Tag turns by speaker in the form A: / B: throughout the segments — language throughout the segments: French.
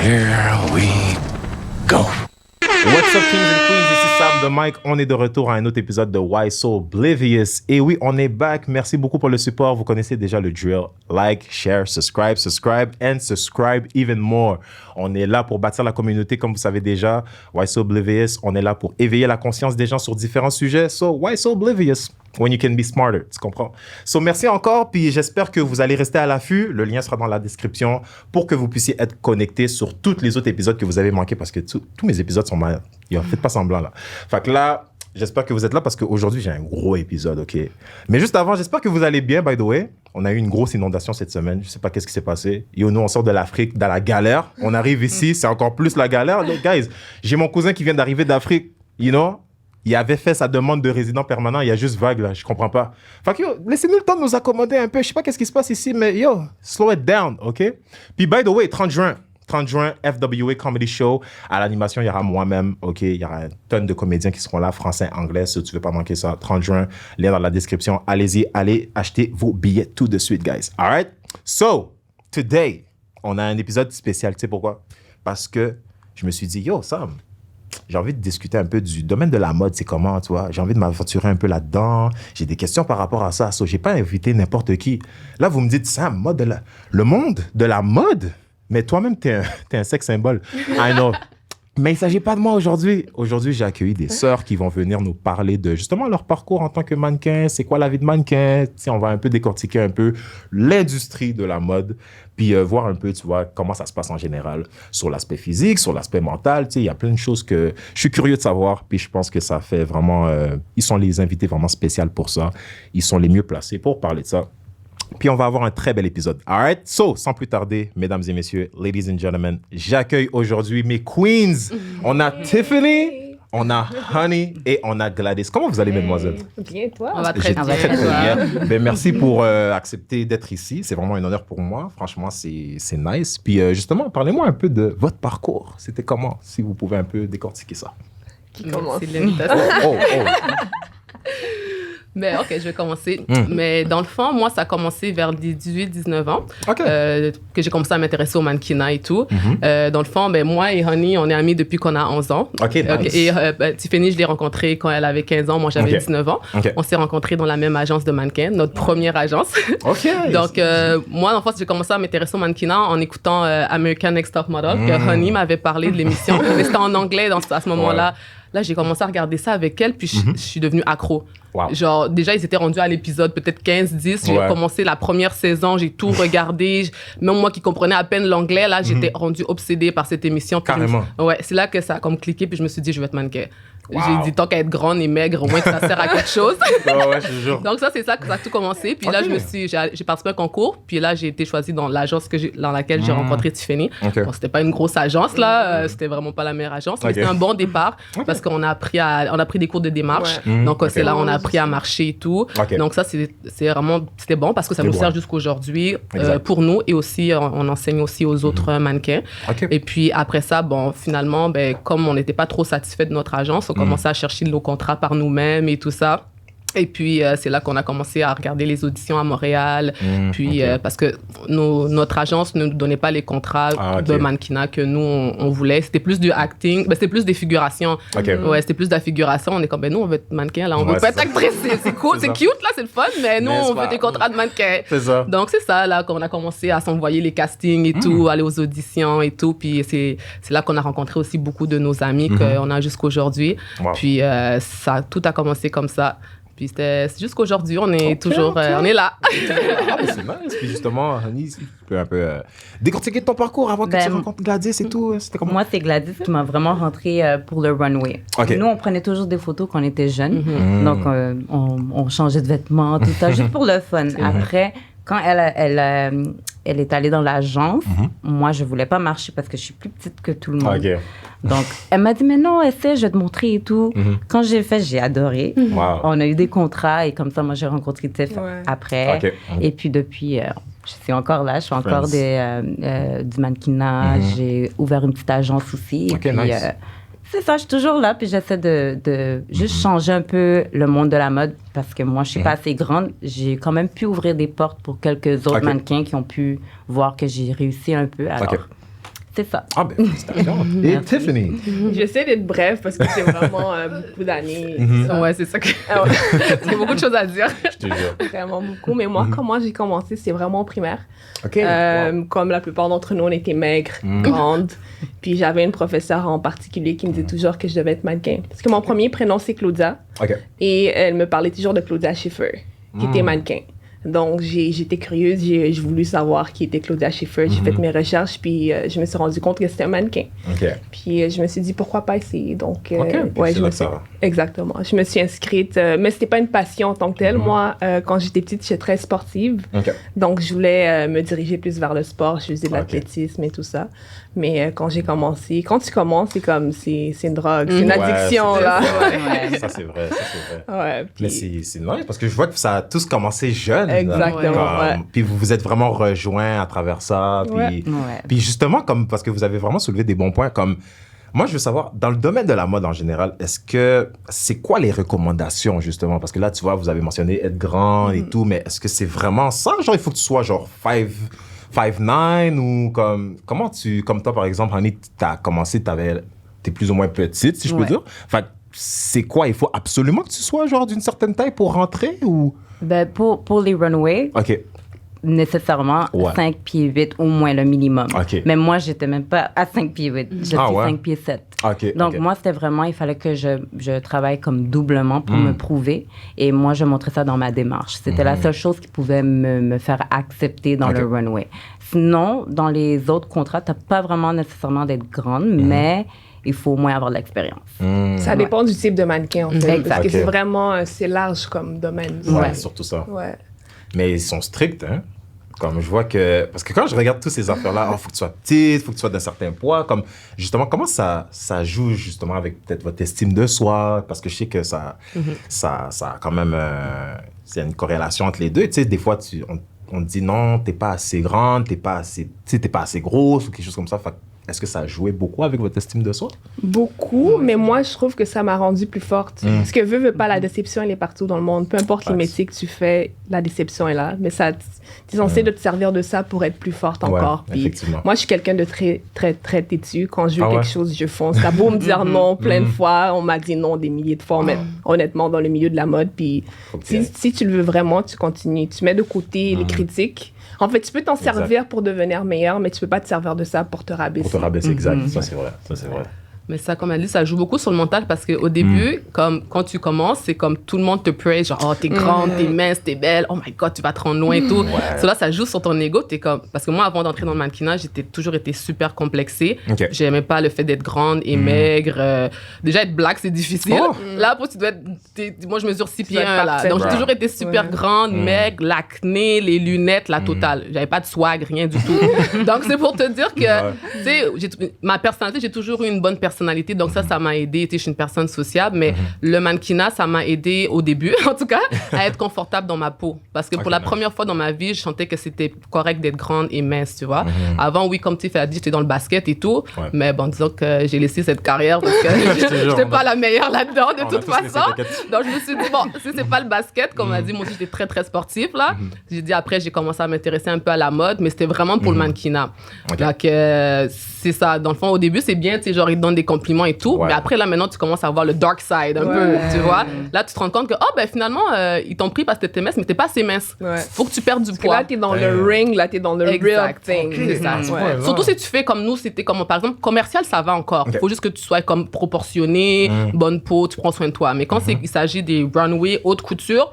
A: Here we go. What's up, Kings and Queens? Ici Sam de Mike. On est de retour à un autre épisode de Why So Oblivious. Et oui, on est back. Merci beaucoup pour le support. Vous connaissez déjà le drill. Like, share, subscribe, and subscribe even more. On est là pour bâtir la communauté, comme vous savez déjà. Why So Oblivious? On est là pour éveiller la conscience des gens sur différents sujets. So, why so oblivious? When you can be smarter, tu comprends? So, merci encore, puis j'espère que vous allez rester à l'affût. Le lien sera dans la description pour que vous puissiez être connectés sur tous les autres épisodes que vous avez manqués, parce que tous mes épisodes sont mal. Faites pas semblant, là. Fait que là, j'espère que vous êtes là, parce qu'aujourd'hui, j'ai un gros épisode, OK? Mais juste avant, j'espère que vous allez bien, by the way. On a eu une grosse inondation cette semaine. Je sais pas qu'est-ce qui s'est passé. Yo, nous, on sort de l'Afrique, dans la galère. On arrive ici, c'est encore plus la galère. Les guys, j'ai mon cousin qui vient d'arriver d'Afrique, you know? Il avait fait sa demande de résident permanent, il y a juste vague là, je comprends pas. Fait que yo, laissez-nous le temps de nous accommoder un peu. Je sais pas qu'est-ce qui se passe ici, mais yo, slow it down, OK? Puis by the way, 30 juin, FWA Comedy Show. À l'animation, il y aura moi-même, OK? Il y aura une tonne de comédiens qui seront là, français, anglais, si tu veux pas manquer ça. 30 juin, lien dans la description. Allez-y, allez acheter vos billets tout de suite, guys. All right? So, today, on a un épisode spécial. Tu sais pourquoi? Parce que je me suis dit, yo, Sam, j'ai envie de discuter un peu du domaine de la mode, c'est comment, tu vois. J'ai envie de m'aventurer un peu là-dedans. J'ai des questions par rapport à ça. So, j'ai pas invité n'importe qui. Là, vous me dites, Sam, le monde de la mode? Mais toi-même, t'es un sex symbole. I know. Mais il ne s'agit pas de moi aujourd'hui. Aujourd'hui, j'ai accueilli des sœurs qui vont venir nous parler de justement leur parcours en tant que mannequin. C'est quoi la vie de mannequin? T'sais, on va un peu décortiquer un peu l'industrie de la mode, puis voir un peu, tu vois, comment ça se passe en général sur l'aspect physique, sur l'aspect mental. Il y a plein de choses que je suis curieux de savoir, puis je pense que ça fait vraiment... ils sont les invités vraiment spéciaux pour ça. Ils sont les mieux placés pour parler de ça. Puis on va avoir un très bel épisode. All right? So, sans plus tarder, mesdames et messieurs, ladies and gentlemen, j'accueille aujourd'hui mes queens. On a Tiffany, on a Honey et on a Gladys. Comment vous allez, mesdemoiselles?
B: Bien, toi?
C: On va très bien.
A: Ben, merci pour accepter d'être ici. C'est vraiment un honneur pour moi. Franchement, c'est nice. Puis justement, parlez-moi un peu de votre parcours. C'était comment? Si vous pouvez un peu décortiquer ça.
B: Qui commence?
A: Oh.
C: Mais OK, je vais commencer. Mais dans le fond, moi, ça a commencé vers 18-19 ans, que j'ai commencé à m'intéresser au mannequinat et tout. Dans le fond, moi et Honey, on est amis depuis qu'on a 11 ans.
A: OK, nice.
C: Et Tiffany, je l'ai rencontrée quand elle avait 15 ans. Moi, j'avais 19 ans. On s'est rencontrés dans la même agence de mannequins, notre première agence. Donc, moi, en fait, j'ai commencé à m'intéresser au mannequinat en écoutant American Next Top Model, que Honey m'avait parlé de l'émission. Mais c'était en anglais à ce moment-là. Là, j'ai commencé à regarder ça avec elle, puis je suis devenue accro.
A: Wow.
C: Genre, déjà, ils étaient rendus à l'épisode peut-être 15-10. J'ai commencé la première saison, j'ai tout regardé. Même moi qui comprenais à peine l'anglais, là, j'étais rendue obsédée par cette émission.
A: Carrément.
C: C'est là que ça a comme cliqué, puis je me suis dit, je vais être mannequin. Wow. J'ai dit, tant qu'à être grande et maigre, au moins que ça sert à quelque chose.
A: Je te jure.
C: Donc ça, c'est ça que ça a tout commencé. Puis là, j'ai participé à un concours. Puis là, j'ai été choisie dans l'agence dans laquelle j'ai rencontré Tiffany. Bon, c'était pas une grosse agence, là. C'était vraiment pas la meilleure agence. Mais c'était un bon départ parce qu'on a appris des cours de démarche. Donc c'est là, on a appris à marcher et tout. Donc ça, c'était bon parce que ça nous sert jusqu'aujourd'hui pour nous. Et aussi, on enseigne aussi aux autres mannequins. Et puis après ça, bon, finalement, comme on n'était pas trop satisfait de notre agence, on commençait à chercher nos contrats par nous-mêmes et tout ça. Et puis, c'est là qu'on a commencé à regarder les auditions à Montréal. Puis, parce que notre agence ne nous donnait pas les contrats de mannequinat que nous, on voulait. C'était plus du acting. C'était plus des figurations. Ouais, c'était plus de la figuration. On est comme, nous, on veut être mannequin, là. On veut pas être actrice. C'est cool, c'est cute, là, c'est le fun. Mais nous, on veut des contrats de mannequin.
A: C'est ça.
C: Donc, c'est ça, là, qu'on a commencé à s'envoyer les castings et tout, aller aux auditions et tout. Puis, c'est là qu'on a rencontré aussi beaucoup de nos amis qu'on a jusqu'aujourd'hui. Puis, tout a commencé comme ça. Puis c'est jusqu'aujourd'hui, on est toujours, on est là.
A: C'est nice. Puis justement, Honey, tu peux un peu décortiquer ton parcours avant que tu rencontres Gladys et tout. C'était comment?
B: Moi, c'est Gladys qui m'a vraiment rentrée pour le runway. Nous, on prenait toujours des photos quand on était jeunes. Donc, on changeait de vêtements, tout ça, juste pour le fun. Après, quand elle est allée dans l'agence, moi, je voulais pas marcher parce que je suis plus petite que tout le monde. Donc, elle m'a dit, mais non, essaie, je vais te montrer et tout. Quand j'ai fait, j'ai adoré. On a eu des contrats et comme ça, moi, j'ai rencontré Tiff après. Et puis, depuis, je suis encore là. Je fais encore du mannequinat. J'ai ouvert une petite agence aussi. Et puis,
A: nice.
B: C'est ça, je suis toujours là, puis j'essaie de juste changer un peu le monde de la mode parce que moi, je suis pas assez grande. J'ai quand même pu ouvrir des portes pour quelques autres mannequins qui ont pu voir que j'ai réussi un peu. Alors, C'est ça.
A: Ah, ben, félicitations. Et Tiffany?
D: J'essaie d'être bref parce que c'est vraiment beaucoup d'années.
C: Ouais, c'est ça que... Il y a beaucoup de choses à dire.
A: Je te jure.
D: Vraiment beaucoup. Mais moi, comment j'ai commencé, c'est vraiment au primaire.
A: OK. Wow.
D: Comme la plupart d'entre nous, on était maigres, grandes. Puis j'avais une professeure en particulier qui me disait toujours que je devais être mannequin. Parce que mon premier prénom, c'est Claudia.
A: OK.
D: Et elle me parlait toujours de Claudia Schiffer, qui était mannequin. Donc, j'étais curieuse, j'ai voulu savoir qui était Claudia Schiffer. J'ai fait mes recherches, puis je me suis rendu compte que c'était un mannequin.
A: OK.
D: Puis je me suis dit, pourquoi pas essayer? Donc,
A: ouais, je me suis...
D: Exactement. Je me suis inscrite, mais c'était pas une passion en tant que telle. Moi, quand j'étais petite, j'étais très sportive. Donc, je voulais me diriger plus vers le sport. Je faisais de l'athlétisme et tout ça. Mais quand j'ai commencé, quand tu commences, c'est comme, c'est une drogue, c'est une addiction, là.
A: Ça, c'est vrai,
D: Ouais, puis...
A: Mais c'est nice, parce que je vois que ça a tous commencé jeune.
D: Exactement,
A: Puis vous vous êtes vraiment rejoints à travers ça. Puis justement, parce que vous avez vraiment soulevé des bons points, comme... Moi, je veux savoir, dans le domaine de la mode en général, c'est quoi les recommandations, justement? Parce que là, tu vois, vous avez mentionné être grand et tout, mais est-ce que c'est vraiment ça? Genre, il faut que tu sois genre 5'9" ou comme toi, par exemple, Annie, t'as commencé, t'es plus ou moins petite, si je peux dire. Enfin, c'est quoi? Il faut absolument que tu sois genre d'une certaine taille pour rentrer ou?
B: Ben, pour les runways, nécessairement 5 pieds 8 au moins le minimum. Mais moi, j'étais même pas à 5 pieds 8. J'étais 5 pieds 7. Donc, moi, c'était vraiment, il fallait que je travaille comme doublement pour me prouver. Et moi, je montrais ça dans ma démarche. C'était la seule chose qui pouvait me faire accepter dans le runway. Sinon, dans les autres contrats, t'as pas vraiment nécessairement d'être grande, mais il faut au moins avoir de l'expérience.
D: Ça dépend du type de mannequin, en fait. Parce que c'est vraiment, c'est large comme domaine.
A: Ouais, surtout ça.
D: Ouais.
A: Mais ils sont stricts, hein? Comme je vois que... Parce que quand je regarde toutes ces affaires-là, faut que tu sois petite, faut que tu sois d'un certain poids, comme... Justement, comment ça joue, justement, avec peut-être votre estime de soi? Parce que je sais que ça a quand même... c'est une corrélation entre les deux. Tu sais, des fois, on te dit non, t'es pas assez grande, t'es pas assez grosse ou quelque chose comme ça. Fait, est-ce que ça a joué beaucoup avec votre estime de soi?
D: Beaucoup, mais moi, je trouve que ça m'a rendue plus forte. Parce que veux pas, la déception, elle est partout dans le monde. Peu importe les métiers que tu fais, la déception est là. Mais ça, tu es censé de te servir de ça pour être plus forte encore. Puis moi, je suis quelqu'un de très, très, très têtu. Quand je veux quelque chose, je fonce. T'as beau me dire non plein de fois. On m'a dit non des milliers de fois, mais honnêtement, dans le milieu de la mode. Puis si tu le veux vraiment, tu continues. Tu mets de côté les critiques. En fait, tu peux t'en servir pour devenir meilleur, mais tu peux pas te servir de ça pour te rabaisser.
A: Pour te rabaisser, exact. Ça, c'est vrai. Ça, c'est vrai.
C: Mais ça, comme elle dit, ça joue beaucoup sur le mental parce qu'au début, comme quand tu commences, c'est comme tout le monde te praise, genre, oh, t'es grande, t'es mince, t'es belle, oh my God, tu vas te rendre loin et tout. Cela, ça joue sur ton ego. T'es comme... Parce que moi, avant d'entrer dans le mannequinage, j'ai toujours été super complexée. J'aimais pas le fait d'être grande et maigre. Déjà, être black, c'est difficile. Là, tu dois être... Moi, je mesure 6 pieds 1, là. Donc, j'ai toujours été super grande, maigre, l'acné, les lunettes, la totale. J'avais pas de swag, rien du tout. Donc, c'est pour te dire que, tu sais, ma personnalité, j'ai toujours eu une bonne personnalité. Donc ça m'a aidé. Je suis une personne sociable, mais le mannequinat, ça m'a aidé au début, en tout cas, à être confortable dans ma peau. Parce que pour la première fois dans ma vie, je sentais que c'était correct d'être grande et mince, tu vois. Avant, oui, comme tu as dit, j'étais dans le basket et tout, mais bon, disons que j'ai laissé cette carrière parce que j'étais pas la meilleure là-dedans, de toute façon. Donc je me suis dit, bon, si c'est pas le basket, comme on a dit, moi aussi, j'étais très, très sportive, là. J'ai dit, après, j'ai commencé à m'intéresser un peu à la mode, mais c'était vraiment pour le mannequinat. Donc, c'est ça. Dans le fond, au début, c'est bien, tu sais, genre, ils donnent des compliments et tout, mais après, là, maintenant, tu commences à voir le dark side un peu, tu vois. Là, tu te rends compte que, oh, ben finalement, ils t'ont pris parce que t'étais mince, mais t'es pas assez mince. Faut que tu perdes du poids.
D: Là, t'es dans le ring, là, t'es dans le real thing.
C: C'est ça. Surtout si tu fais comme nous, c'était comme, par exemple, commercial, ça va encore. Faut juste que tu sois comme proportionné, bonne peau, tu prends soin de toi. Mais quand il s'agit des runway, haute couture,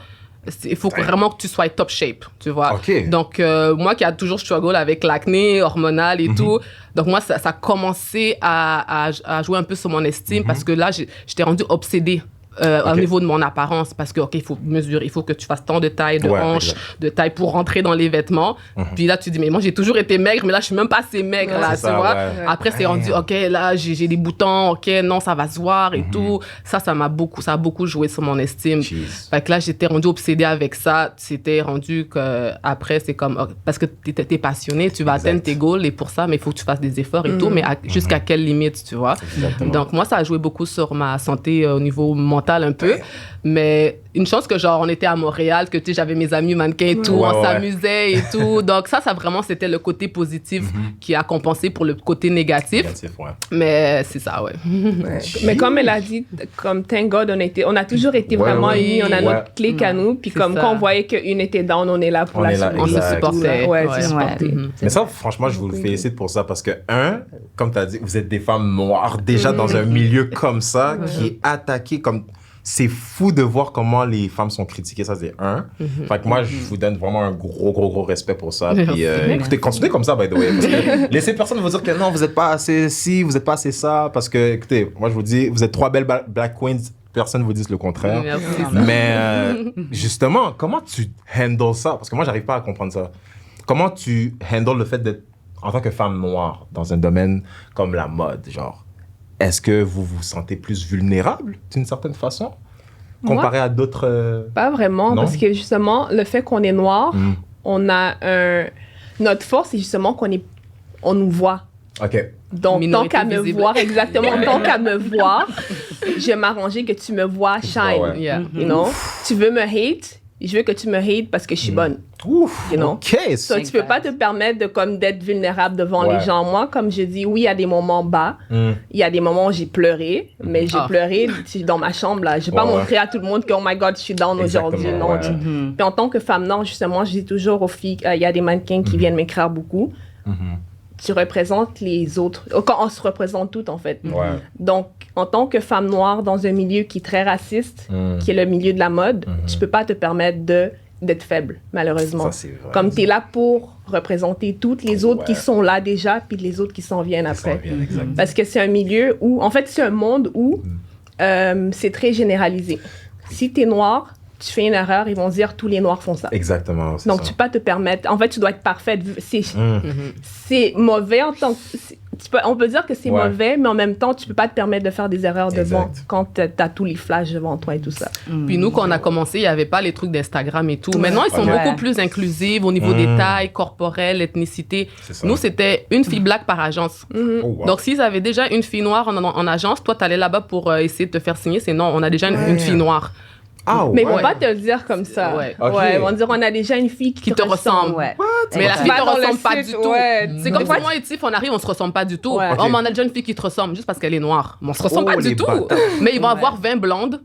C: il faut vraiment que tu sois top shape, tu vois. Donc, moi qui a toujours struggle avec l'acné hormonal et tout, donc moi, ça a commencé à jouer un peu sur mon estime parce que là, j'étais rendue obsédée. Au niveau de mon apparence, parce que, il faut mesurer, il faut que tu fasses tant de taille, de hanche, de taille pour rentrer dans les vêtements. Puis là, tu dis, mais moi, j'ai toujours été maigre, mais là, je suis même pas assez maigre, là, tu vois. Après, c'est rendu, là, j'ai des boutons, non, ça va se voir et tout. Ça a beaucoup joué sur mon estime. Fait que là, j'étais rendue obsédée avec ça. C'était rendu que, après, c'est comme, parce que t'es passionné, tu vas atteindre tes goals et pour ça, mais il faut que tu fasses des efforts et tout, mais jusqu'à quelle limite, tu vois. Donc, moi, ça a joué beaucoup sur ma santé au niveau mental. mental un peu. Mais une chance que, genre, on était à Montréal, que, tu sais, j'avais mes amis mannequins et tout, on s'amusait et tout. Donc, ça vraiment, c'était le côté positif qui a compensé pour le côté négatif. Mais c'est ça,
D: Mais comme elle a dit, comme thank God, on a toujours été vraiment unis, on a notre clique à nous. Puis comme quand on voyait qu'une était down, on est là pour la soutenir.
C: On se supportait.
A: Mais ça, franchement, je vous le félicite pour ça parce que, comme tu as dit, vous êtes des femmes noires déjà dans un milieu comme ça qui est attaqué comme... C'est fou de voir comment les femmes sont critiquées, ça c'est Fait que moi, je vous donne vraiment un gros respect pour ça. Puis écoutez, continuez comme ça, by the way. Parce que laissez personne vous dire que non, vous n'êtes pas assez ci, vous n'êtes pas assez ça. Parce que, écoutez, moi je vous dis, vous êtes 3 belles Black Queens, personne ne vous dit le contraire. Mais justement, comment tu handles ça? Parce que moi, j'arrive pas à comprendre ça. Comment tu handles le fait d'être, en tant que femme noire, dans un domaine comme la mode, genre? Est-ce que vous vous sentez plus vulnérable d'une certaine façon comparé à d'autres
D: Pas vraiment, parce que justement, le fait qu'on est noir, on a notre force, c'est justement on nous voit.
A: OK.
D: Donc, tant qu'à me voir, tant qu'à me voir, je vais m'arranger que tu me vois shine. You know? Tu veux me hate, je veux que tu me hates parce que je suis bonne.
A: Ouf,
D: you know?
A: OK.
D: So, tu peux pas te permettre d'être vulnérable devant les gens. Moi, comme je dis, oui, il y a des moments bas. Il y a des moments où j'ai pleuré, mais j'ai pleuré dans ma chambre. Là. Je vais pas montrer à tout le monde que, oh my God, je suis down aujourd'hui. Non. Puis en tant que femme noire, justement, je dis toujours aux filles, il y a des mannequins qui viennent m'écrire beaucoup. Tu représentes les autres. Quand on se représente toutes, en fait. Donc, en tant que femme noire dans un milieu qui est très raciste, qui est le milieu de la mode, tu peux pas te permettre d'être faible, malheureusement.
A: Ça, c'est vrai.
D: Comme tu es là pour représenter toutes les autres qui sont là déjà, puis les autres qui s'en viennent après. Parce que c'est un milieu où, en fait, c'est un monde où c'est très généralisé. Si tu es noir, tu fais une erreur, ils vont dire tous les noirs font ça.
A: Exactement.
D: Donc, tu peux pas te permettre. En fait, tu dois être parfaite. C'est mauvais en tant que. On peut dire que c'est mauvais, mais en même temps, tu peux pas te permettre de faire des erreurs devant quand tu as tous les flashs devant toi et tout ça.
C: Puis nous, quand on a commencé, il n'y avait pas les trucs d'Instagram et tout. Maintenant, ils sont beaucoup plus inclusifs au niveau des tailles corporelles, ethnicité. Nous, c'était une fille black par agence. Donc, s'ils avaient déjà une fille noire en agence, toi, tu allais là-bas pour essayer de te faire signer. C'est non, on a déjà une fille noire.
D: Mais ils vont pas te le dire comme ça. Ils vont dire on a déjà une fille qui te ressemble.
C: Mais la fille te ressemble pas du tout. C'est comme moi et Tiff, on arrive, on se ressemble pas du tout. Oh, mais on a déjà une fille qui te ressemble juste parce qu'elle est noire. Mais on se ressemble pas du tout. Mais ils vont avoir 20 blondes,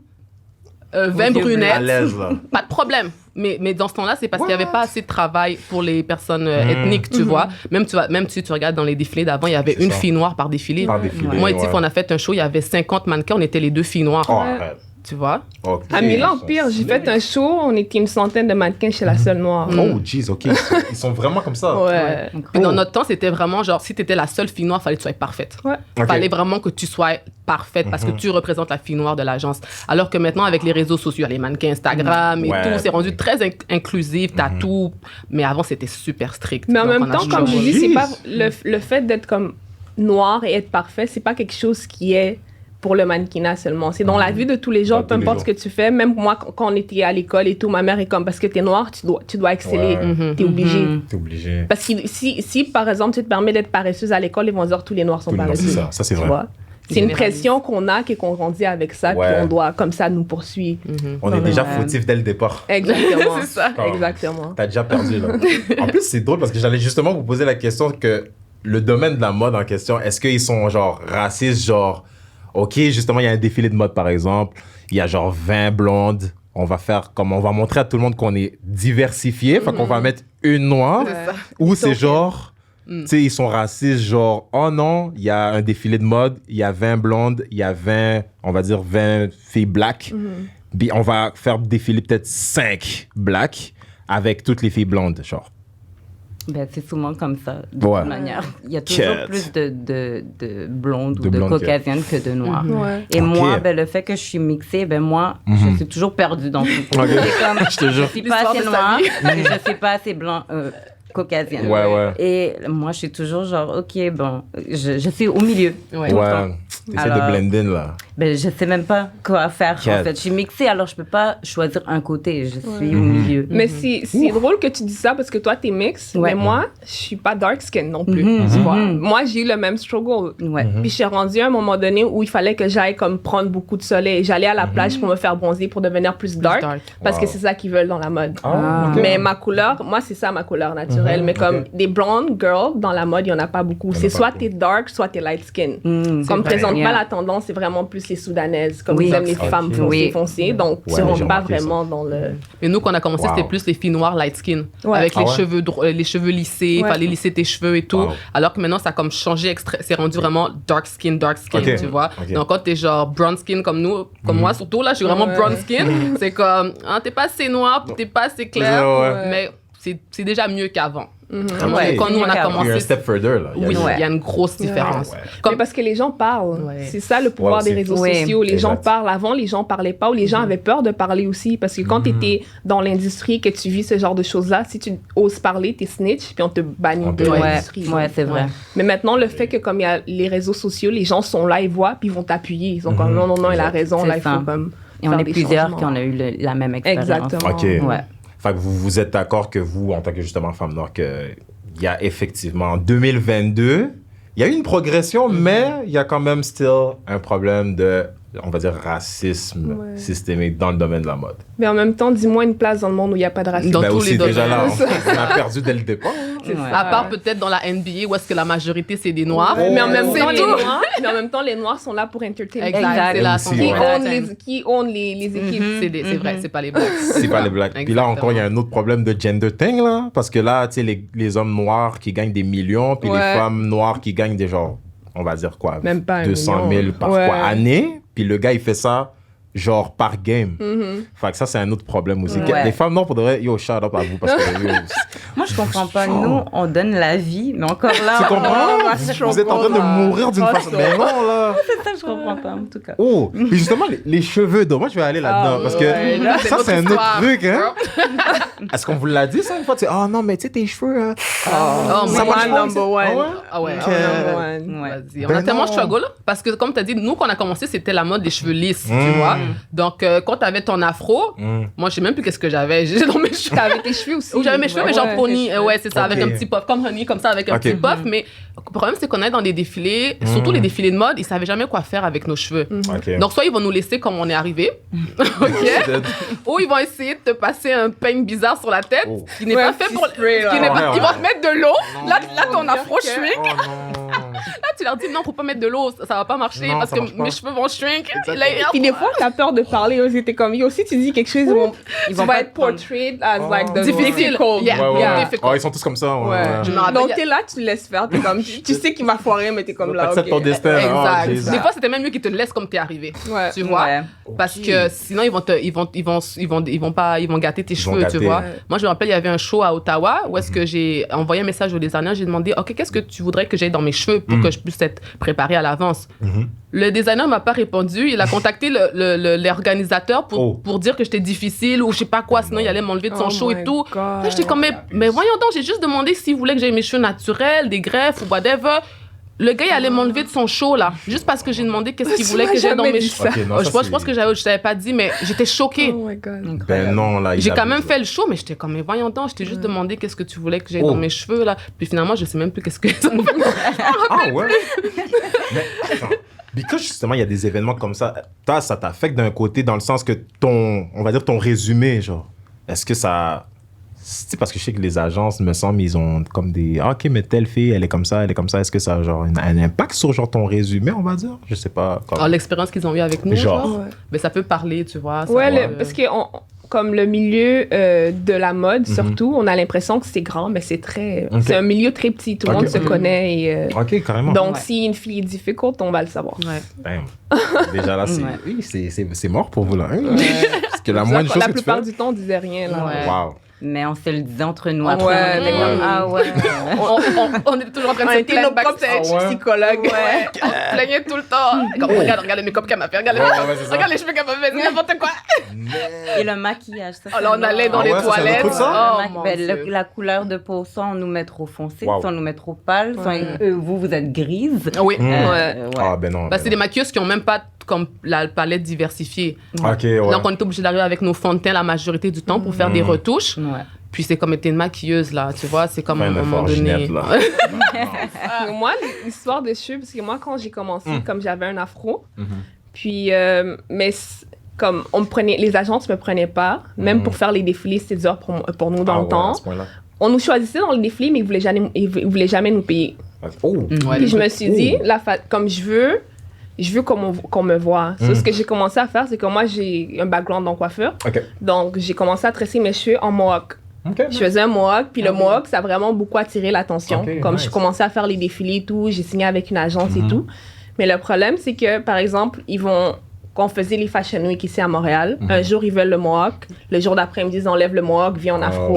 C: 20 brunettes. Pas de problème. Mais dans ce temps-là, c'est parce qu'il n'y avait pas assez de travail pour les personnes ethniques, tu vois. Même si tu regardes dans les défilés d'avant, il y avait une fille noire par défilé. Moi et Tiff, on a fait un show, il y avait 50 mannequins, on était les 2 filles noires. Tu vois?
D: À Milan, pire, j'ai fait un show, on était une centaine de mannequins chez la seule noire.
A: Oh, jeez, OK. Ils sont vraiment comme ça.
C: Puis dans notre temps, c'était vraiment genre, si t'étais la seule fille noire, fallait que tu sois parfaite. Fallait vraiment que tu sois parfaite parce que tu représentes la fille noire de l'agence. Alors que maintenant, avec les réseaux sociaux, les mannequins Instagram et tout, c'est rendu très inclusif, t'as tout. Mais avant, c'était super strict.
D: Mais en même temps, comme je dis, c'est pas le fait d'être comme noir et être parfait, c'est pas quelque chose qui est pour le mannequinat seulement. C'est dans la vie de tous les jours, peu importe ce que tu fais. Même moi, quand on était à l'école et tout, ma mère est comme, parce que t'es noire, tu dois exceller. T'es obligé.
A: T'es obligé.
D: Parce que si, par exemple, tu te permets d'être paresseuse à l'école, ils vont dire tous les noirs sont paresseux.
A: Ça, c'est vrai.
D: C'est une pression qu'on a, qu'on grandit avec ça, puis on doit, comme ça, nous poursuivre.
A: On est déjà fautif dès le départ.
D: Exactement. C'est ça. Exactement.
A: T'as déjà perdu, là. En plus, c'est drôle parce que j'allais justement vous poser la question que le domaine de la mode en question, est-ce qu'ils sont genre racistes, genre... OK, justement, il y a un défilé de mode, par exemple. Il y a genre 20 blondes. On va montrer à tout le monde qu'on est diversifié. Fait qu'on va mettre une noire. Ou c'est genre, tu sais, ils sont racistes. Genre, oh non, il y a un défilé de mode. Il y a 20 blondes. Il y a 20 filles black. Puis on va faire défiler peut-être 5 blacks avec toutes les filles blondes, genre.
B: Ben, c'est souvent comme ça, de toute manière. Il y a toujours plus de blondes ou de caucasiennes que de noirs. Et moi, ben, le fait que je suis mixée, ben moi, je suis toujours perdue dans tout. C'est comme, je suis pas assez noire et je suis pas assez blanc, caucasienne. Et moi, je suis toujours genre, OK, bon, je suis au milieu.
A: T'essaies de blend in, là.
B: Ben, je sais même pas quoi faire, en fait. Je suis mixée, alors je peux pas choisir un côté. Je suis au milieu.
D: Mais c'est drôle que tu dis ça parce que toi, t'es mix. Mais moi, je suis pas dark skin non plus. Tu vois. Moi, j'ai eu le même struggle. Puis je suis rendue à un moment donné où il fallait que j'aille comme prendre beaucoup de soleil. J'allais à la plage pour me faire bronzer, pour devenir plus dark. Parce que c'est ça qu'ils veulent dans la mode. Mais ma couleur, moi, c'est ça ma couleur naturelle. Mais comme des blondes girls, dans la mode, il y en a pas beaucoup. C'est soit t'es dark, soit t'es light skin. Comme présente pas la tendance, c'est vraiment plus les Soudanaises. Comme ils aiment les femmes foncées. Donc, ils ne pas vraiment dans le...
C: Et nous, quand on a commencé, c'était plus les filles noires light skin. Avec les cheveux lissés, il fallait lisser tes cheveux et tout. Alors que maintenant, ça a comme changé, c'est rendu vraiment dark skin, tu vois. Donc, quand t'es genre brown skin comme nous, comme moi surtout, là, je suis vraiment brown skin. C'est comme, t'es pas assez noir, t'es pas assez clair, mais c'est déjà mieux qu'avant. Quand nous on a commencé,
A: un step further, là.
C: Il y a une grosse différence.
D: Mais parce que les gens parlent. C'est ça le pouvoir des réseaux sociaux. Les gens parlent. Avant, les gens parlaient pas ou les gens avaient peur de parler aussi. Parce que quand tu étais dans l'industrie, que tu vis ce genre de choses-là, si tu oses parler, t'es snitch, puis on te bannit de l'industrie.
B: Ouais, c'est vrai.
D: Mais maintenant, le fait que comme il y a les réseaux sociaux, les gens sont là, ils voient, puis ils vont t'appuyer. Ils sont comme non, il a raison, là, il faut comme.
B: Et on est plusieurs qui ont eu la même expérience.
D: Exactement.
A: OK. Fait que vous êtes d'accord que vous, en tant que justement femme noire, qu'il y a effectivement en 2022, il y a eu une progression, mais il y a quand même still un problème de, on va dire, racisme systémique dans le domaine de la mode.
D: Mais en même temps, dis-moi une place dans le monde où il n'y a pas de racisme.
C: Dans tous les domaines.
A: Déjà là, on a perdu dès le départ.
C: À part peut-être dans la NBA où est-ce que la majorité c'est des noirs.
D: Mais en même temps, les noirs sont là pour entertainer.
C: Exact.
D: Qui own les équipes.
C: C'est vrai, c'est pas les blacks.
A: C'est pas les blacks. Puis là encore, il y a un autre problème de gender thing là, parce que là, tu sais, les hommes noirs qui gagnent des millions, puis les femmes noires qui gagnent des genre, on va dire quoi,
D: même pas
A: 200 000 par quoi, année. Puis le gars il fait ça genre par game. Fait que ça, c'est un autre problème aussi. Les femmes, non, pour de vrai, yo, shout up à vous. Parce que,
B: moi, je comprends pas. Nous, on donne la vie, mais encore là...
A: Tu comprends? Vous êtes en train de mourir d'une façon... Mais non, là!
B: C'est ça, je comprends pas, en tout cas.
A: Oh! Puis justement, les cheveux d'eau, moi, je vais aller là-dedans. Parce que ça, c'est un autre truc, hein? Est-ce qu'on vous l'a dit, ça, une fois? Oh non, mais tu sais, tes cheveux...
D: ça marche number one.
C: Ah ouais? Vas-y. On a tellement struggle. Parce que, comme tu as dit, nous, quand on a commencé, c'était la mode des cheveux lisses, tu vois? Donc, quand t'avais ton afro, moi, je sais même plus qu'est-ce que j'avais. J'ai dans mes cheveux.
D: T'avais tes cheveux aussi.
C: J'avais mes cheveux, mais genre pony. Ouais, c'est ça, avec un petit puff, comme Honey, comme ça, avec un petit puff. Mais le problème, c'est qu'on est dans des défilés, surtout les défilés de mode, ils savaient jamais quoi faire avec nos cheveux. Donc, soit ils vont nous laisser comme on est arrivé, ou ils vont essayer de te passer un peigne bizarre sur la tête, qui n'est pas fait pour... Ils vont te mettre de l'eau. Là, ton afro shrink. Là, tu leur dis, non, faut pas mettre de l'eau, ça va pas marcher parce que mes cheveux vont shrink.
D: Puis des fois, t'as peur de parler aux étés comme yo. Si tu dis quelque chose, ils vont pas être portrayed as like the
C: difficile.
A: Ils sont tous comme ça.
D: Donc t'es là, tu le laisses faire. T'es comme, tu sais qu'il va foirer, mais t'es comme là.
A: Accepte ton destin.
C: Exact. Des fois, c'était même mieux qu'ils te laissent comme t'es arrivé. Tu vois. Parce que sinon, ils vont gâter tes cheveux, tu vois. Moi, je me rappelle, il y avait un show à Ottawa où est-ce que j'ai envoyé un message au designer. J'ai demandé, OK, qu'est-ce que tu voudrais que j'aille dans mes cheveux pour que je puisse être préparée à l'avance? Le designer m'a pas répondu. Il a contacté l'organisateur pour dire que j'étais difficile ou je sais pas quoi, sinon il allait m'enlever de son show et tout. Là, j'étais comme, mais voyons donc, j'ai juste demandé s'il voulait que j'aie mes cheveux naturels, des greffes ou whatever. Le gars, il allait m'enlever de son show, là, juste parce que j'ai demandé qu'est-ce qu'il voulait que j'aie dans mes cheveux. Je pense que je t'avais pas dit, mais j'étais choquée.
D: Oh my God.
A: Ben non, là,
C: j'ai quand même fait le show, mais j'étais comme, mais voyons donc, je t'ai juste demandé qu'est-ce que tu voulais que j'aie dans mes cheveux, là. Puis finalement, je sais même plus qu'est-ce que ça me fait.
A: Ah ouais? Mais attends. Parce que justement, il y a des événements comme ça. Ça t'affecte d'un côté dans le sens que on va dire ton résumé, genre. Est-ce que ça... C'est parce que je sais que les agences, me semble, ils ont comme des... Ah, OK, mais telle fille, elle est comme ça, elle est comme ça. Est-ce que ça a genre un impact sur genre ton résumé, on va dire? Je sais pas.
C: L'expérience qu'ils ont eue avec nous, genre. Mais ça peut parler, tu vois.
D: Parce que comme le milieu de la mode, surtout, on a l'impression que c'est grand, mais c'est très... C'est un milieu très petit. Tout le monde se connaît. Et,
A: OK, carrément.
D: Donc, si une fille est difficile, on va le savoir.
A: Déjà là, c'est mort pour vous, là. Parce que la moindre chose
D: la plupart du temps, on disait rien, là.
A: Wow.
B: Mais on se le disait entre nous.
D: Ouais,
B: Après, on était comme, ah ouais.
C: On était toujours en train de se plaindre backstage.
D: Psychologue.
C: Ouais. On se plaignait tout le temps. Regarde le make-up qu'elle m'a fait. Regarde les cheveux qu'elle m'a fait. N'importe quoi.
B: Et le maquillage. Ça,
C: alors, on allait dans les toilettes.
B: La couleur de peau, soit on nous met trop foncé, soit on nous met trop pâle, soit vous êtes grise.
C: Oui.
A: Ah, ben non.
C: C'est des maquilleuses qui n'ont même pas comme la palette diversifiée.
A: OK, ouais.
C: Donc, on est obligé d'arriver avec nos fonds de teint la majorité du temps pour faire des retouches.
B: Ouais.
C: Puis c'est comme être une maquilleuse, là, tu vois, c'est comme à un moment donné.
D: Moi, l'histoire des cheveux, parce que moi, quand j'ai commencé, comme j'avais un afro, puis, mais comme on me prenait, les agences me prenaient pas, même pour faire les défilés, c'était dur pour nous dans le temps. On nous choisissait dans le défilé, mais ils voulaient jamais nous payer. Puis je me suis dit, comme je veux qu'on me voit. Ce que j'ai commencé à faire, c'est que moi, j'ai un background en coiffure. Donc, j'ai commencé à tresser mes cheveux en mohawk. Je faisais un mohawk, puis le mohawk, ça a vraiment beaucoup attiré l'attention. Comme je commençais à faire les défilés et tout, j'ai signé avec une agence et tout. Mais le problème, c'est que, par exemple, quand on faisait les Fashion Week ici à Montréal, un jour, ils veulent le mohawk. Le jour d'après, ils me disent, enlève le mohawk, viens en afro.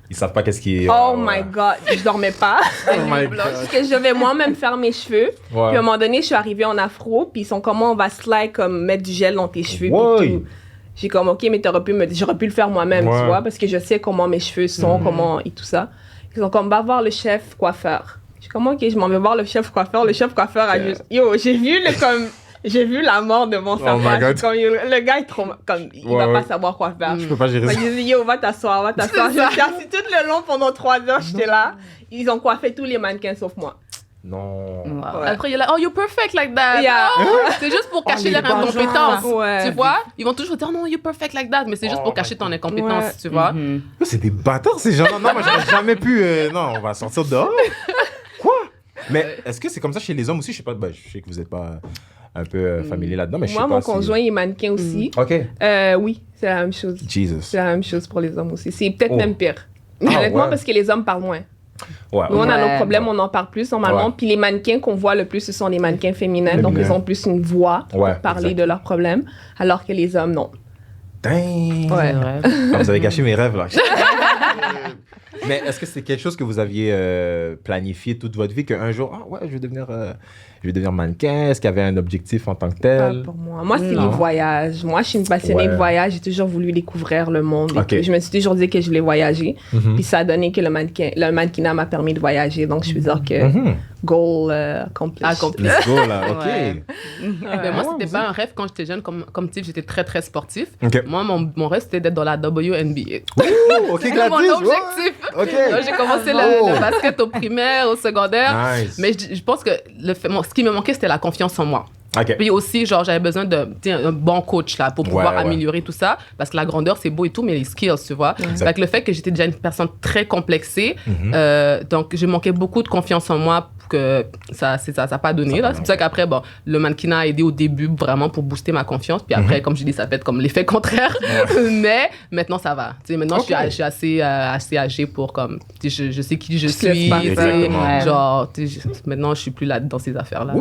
A: Ils savent pas qu'est-ce qui est...
D: Oh my God, je dormais pas. Parce que je vais moi-même faire mes cheveux. Puis à un moment donné, je suis arrivée en afro, puis ils sont comme, on va slide, comme mettre du gel dans tes cheveux. Puis tout. J'ai comme, OK, mais j'aurais pu le faire moi-même, tu vois, parce que je sais comment mes cheveux sont, comment et tout ça. Ils sont comme, va voir le chef coiffeur. J'ai comme, OK, je m'en vais voir le chef coiffeur. Le chef coiffeur a juste, j'ai vu la mort de mon sapin. Le gars est trop... il va pas savoir quoi faire.
A: Je peux pas gérer ça.
D: Il dit, va t'asseoir. Je suis assis tout le long pendant 3 heures, j'étais là. Ils ont coiffé tous les mannequins sauf moi.
A: Non.
C: Après, il est là, oh, you're perfect like that. C'est juste pour cacher leur incompétence. Tu vois? Ils vont toujours dire, non, you're perfect like that. Mais c'est juste pour cacher ton incompétence, tu vois?
A: C'est des bâtards, ces gens-là. Non, moi, j'aurais jamais pu... non, on va sortir dehors. Quoi? Mais est-ce que c'est comme ça chez les hommes aussi? Je sais pas, je sais que vous êtes pas... un peu familier là-dedans, mais je sais pas.
D: Moi, mon conjoint est mannequin aussi.
A: OK.
D: Oui, c'est la même chose.
A: Jesus.
D: C'est la même chose pour les hommes aussi. C'est peut-être même pire. Honnêtement, parce que les hommes parlent moins. Nous, on a nos problèmes, on en parle plus normalement. Puis les mannequins qu'on voit le plus, ce sont les mannequins féminins. Donc, ils ont plus une voix pour parler de leurs problèmes, alors que les hommes, non.
A: Dang! Vous avez gâché mes rêves, là. Mais est-ce que c'est quelque chose que vous aviez planifié toute votre vie, qu'un jour, je vais devenir mannequin? Est-ce qu'il y avait un objectif en tant que tel?
D: Pas pour moi. Moi, c'est les voyages. Moi, je suis une passionnée de voyage. J'ai toujours voulu découvrir le monde. Je me suis toujours dit que je voulais voyager. Puis ça a donné que le mannequinat m'a permis de voyager. Donc, je peux dire que goal accomplished.
A: Let's go, là. OK.
C: Ben, moi, c'était pas un rêve quand j'étais jeune. Comme type, j'étais très, très sportif. Moi, mon rêve, c'était d'être dans la WNBA.
A: OK,
C: c'était mon objectif. J'ai commencé le basket au primaire, au secondaire. Mais je pense que ce qui me manquait, c'était la confiance en moi. Puis aussi, j'avais besoin d'un bon coach là, pour pouvoir améliorer tout ça. Parce que la grandeur, c'est beau et tout, mais les skills, tu vois. Avec le fait que j'étais déjà une personne très complexée, donc je manquais beaucoup de confiance en moi que ça n'a pas donné. C'est pour ça qu'après, le mannequinat a aidé au début vraiment pour booster ma confiance. Puis après, comme je dis, ça peut être comme l'effet contraire. Mais maintenant, ça va. Maintenant, je suis assez âgée pour comme... Je sais qui je suis. Maintenant, je suis plus là dans ces affaires-là.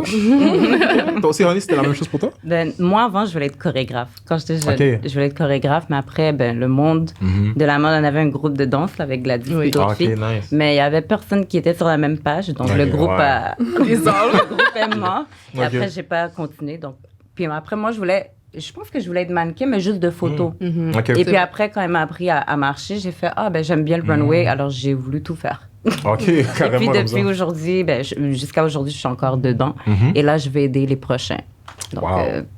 A: Toi aussi, Ronnie, c'était la même chose pour toi?
B: Moi, avant, je voulais être chorégraphe. Quand j'étais jeune, je voulais être chorégraphe. Mais après, le monde de la mode, on avait un groupe de danse avec Gladys et d'autres filles. Mais il n'y avait personne qui était sur la même page. Donc, le groupe est mort. Et après, je n'ai pas continué. Donc, puis après, moi, je pense que je voulais être mannequin, mais juste de photos. Et puis après, quand elle m'a appris à marcher, j'ai fait, j'aime bien le runway, alors j'ai voulu tout faire.
A: OK, carrément.
B: Et puis depuis aujourd'hui, jusqu'à aujourd'hui, je suis encore dedans. Et là, je vais aider les prochains. Donc,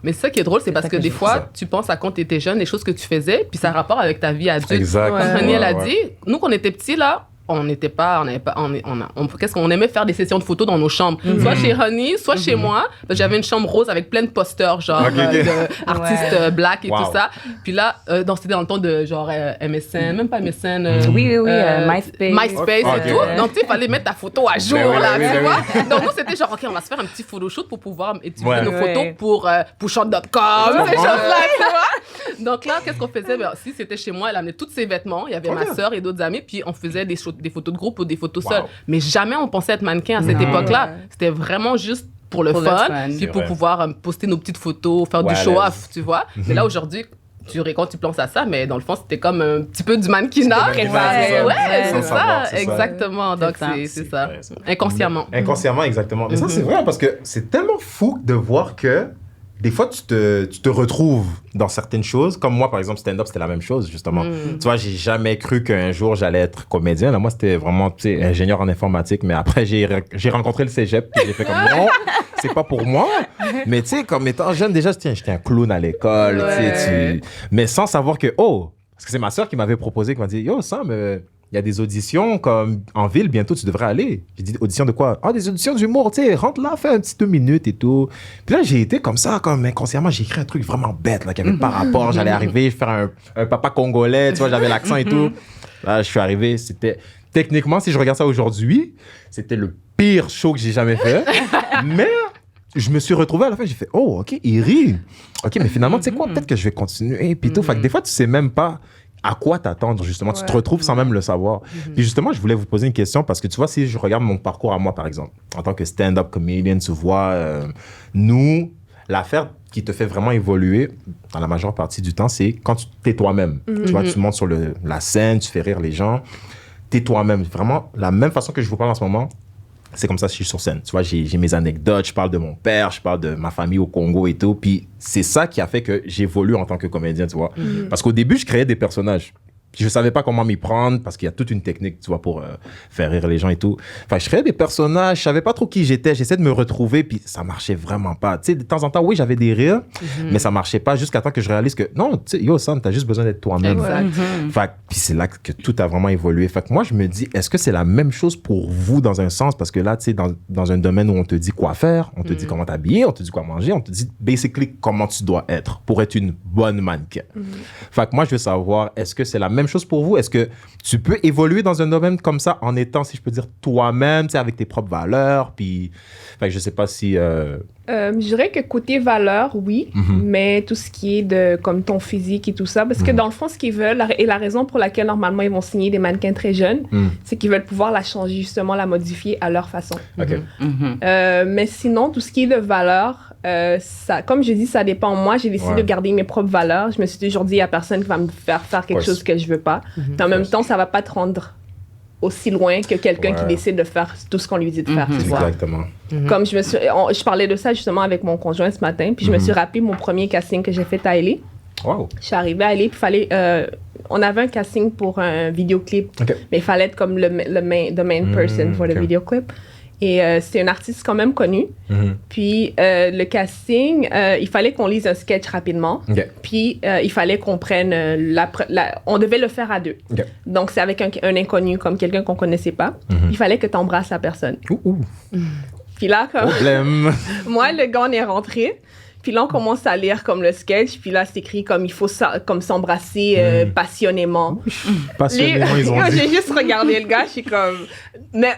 C: mais ça qui est drôle, c'est parce que des fois, tu penses à quand tu étais jeune, les choses que tu faisais, puis ça a rapport avec ta vie adulte.
A: Exact.
C: Comme Daniel a dit, nous, quand on était petits, là, qu'est-ce qu'on aimait faire des sessions de photos dans nos chambres, soit chez Honey, soit chez moi. J'avais une chambre rose avec plein de posters d'artistes black et tout ça. Puis là, c'était dans le temps de MSN, même pas MSN. MySpace et tout. Donc tu fallait mettre ta photo à jour là, tu vois. Donc nous c'était OK, on va se faire un petit photoshoot pour pouvoir utiliser nos photos pour pushon.com, ces choses-là, tu vois. Donc là, qu'est-ce qu'on faisait? Si c'était chez moi, elle amenait tous ses vêtements, il y avait ma sœur et d'autres amis, puis on faisait des photos de groupe ou des photos seules. Mais jamais on pensait être mannequin à cette époque-là. C'était vraiment juste pour le fun, puis pour pouvoir poster nos petites photos, faire du show-off, tu vois. Mais là, aujourd'hui, quand tu penses à ça, mais dans le fond, c'était comme un petit peu du mannequinat. C'est ça, exactement. Donc, c'est ça. Inconsciemment.
A: Inconsciemment, exactement. Mais ça, c'est vrai parce que c'est tellement fou de voir que des fois, tu te retrouves dans certaines choses. Comme moi, par exemple, stand-up, c'était la même chose, justement. Tu vois, j'ai jamais cru qu'un jour, j'allais être comédien. Là, moi, c'était vraiment, tu sais, ingénieur en informatique. Mais après, j'ai rencontré le cégep. Puis j'ai fait comme, non, c'est pas pour moi. Mais tu sais, comme étant jeune, déjà, j'étais un clown à l'école. Mais sans savoir que, parce que c'est ma soeur qui m'avait proposé, qui m'a dit, yo, Sam, il y a des auditions comme en ville, bientôt tu devrais aller. J'ai dit, audition de quoi? Des auditions d'humour, tu sais, rentre là, fais un petit 2 minutes et tout. Puis là, j'ai été comme ça, comme inconsciemment, j'ai écrit un truc vraiment bête, là, qui avait pas rapport. J'allais arriver, faire un papa congolais, tu vois, j'avais l'accent et tout. Là, je suis arrivé, c'était... Techniquement, si je regarde ça aujourd'hui, c'était le pire show que j'ai jamais fait. Mais je me suis retrouvé à la fin, j'ai fait, OK, il rit. OK, mais finalement, tu sais quoi, peut-être que je vais continuer. Et puis tout. Fait que des fois, tu sais même pas à quoi t'attendre, justement. Tu te retrouves sans même le savoir. Puis justement, je voulais vous poser une question parce que tu vois, si je regarde mon parcours à moi, par exemple, en tant que stand-up comedian, tu vois, nous, l'affaire qui te fait vraiment évoluer dans la majeure partie du temps, c'est quand tu t'es toi-même. Tu vois, tu montes sur la scène, tu fais rire les gens, t'es toi-même. Vraiment, la même façon que je vous parle en ce moment, c'est comme ça que je suis sur scène. Tu vois, j'ai mes anecdotes, je parle de mon père, je parle de ma famille au Congo et tout. Puis c'est ça qui a fait que j'évolue en tant que comédien, tu vois. Parce qu'au début, je créais des personnages. Puis je savais pas comment m'y prendre parce qu'il y a toute une technique, tu vois, pour faire rire les gens et tout. Enfin, je créais des personnages, je savais pas trop qui j'étais. J'essayais de me retrouver, puis ça marchait vraiment pas. Tu sais, de temps en temps, oui, j'avais des rires, mais ça marchait pas jusqu'à temps que je réalise que non, tu sais, yo, Sam, t'as juste besoin d'être toi-même. Fait puis c'est là que tout a vraiment évolué. Fait que moi, je me dis, est-ce que c'est la même chose pour vous dans un sens? Parce que là, tu sais, dans un domaine où on te dit quoi faire, on te dit comment t'habiller, on te dit quoi manger, on te dit basically comment tu dois être pour être une bonne mannequin. Fait que moi, je veux savoir, est-ce que c'est la même chose pour vous? Est-ce que tu peux évoluer dans un domaine comme ça en étant, si je peux dire, toi-même, tu sais, avec tes propres valeurs? Puis, fait que je sais pas si...
D: Je dirais que côté valeur, oui, mais tout ce qui est de comme ton physique et tout ça, parce que dans le fond, ce qu'ils veulent, et la raison pour laquelle normalement ils vont signer des mannequins très jeunes, c'est qu'ils veulent pouvoir la changer, justement, la modifier à leur façon. Mais sinon, tout ce qui est de valeur, ça, comme je dis, ça dépend. Moi, j'ai décidé de garder mes propres valeurs. Je me suis toujours dit, il n'y a personne qui va me faire quelque chose que je veux pas. Puis en même temps, ça va pas te rendre aussi loin que quelqu'un qui décide de faire tout ce qu'on lui dit de faire.
A: Exactement.
D: Comme je parlais de ça justement avec mon conjoint ce matin, puis je me suis rappelé mon premier casting que j'ai fait à LA.
A: Wow.
D: Je suis arrivée à LA, puis on avait un casting pour un vidéoclip, mais il fallait être comme the main person pour le vidéoclip. Et c'est un artiste quand même connu. Puis le casting, il fallait qu'on lise un sketch rapidement. Puis il fallait qu'on prenne on devait le faire à 2. Donc c'est avec un inconnu, comme quelqu'un qu'on connaissait pas. Il fallait que tu embrasses la personne. Puis là, comme moi, le gars, on est rentré. Puis là, on commence à lire comme le sketch. Puis là, c'est écrit comme il faut comme s'embrasser passionnément.
A: Passionnément, ils ont dit.
D: J'ai juste regardé le gars, je suis comme... Mais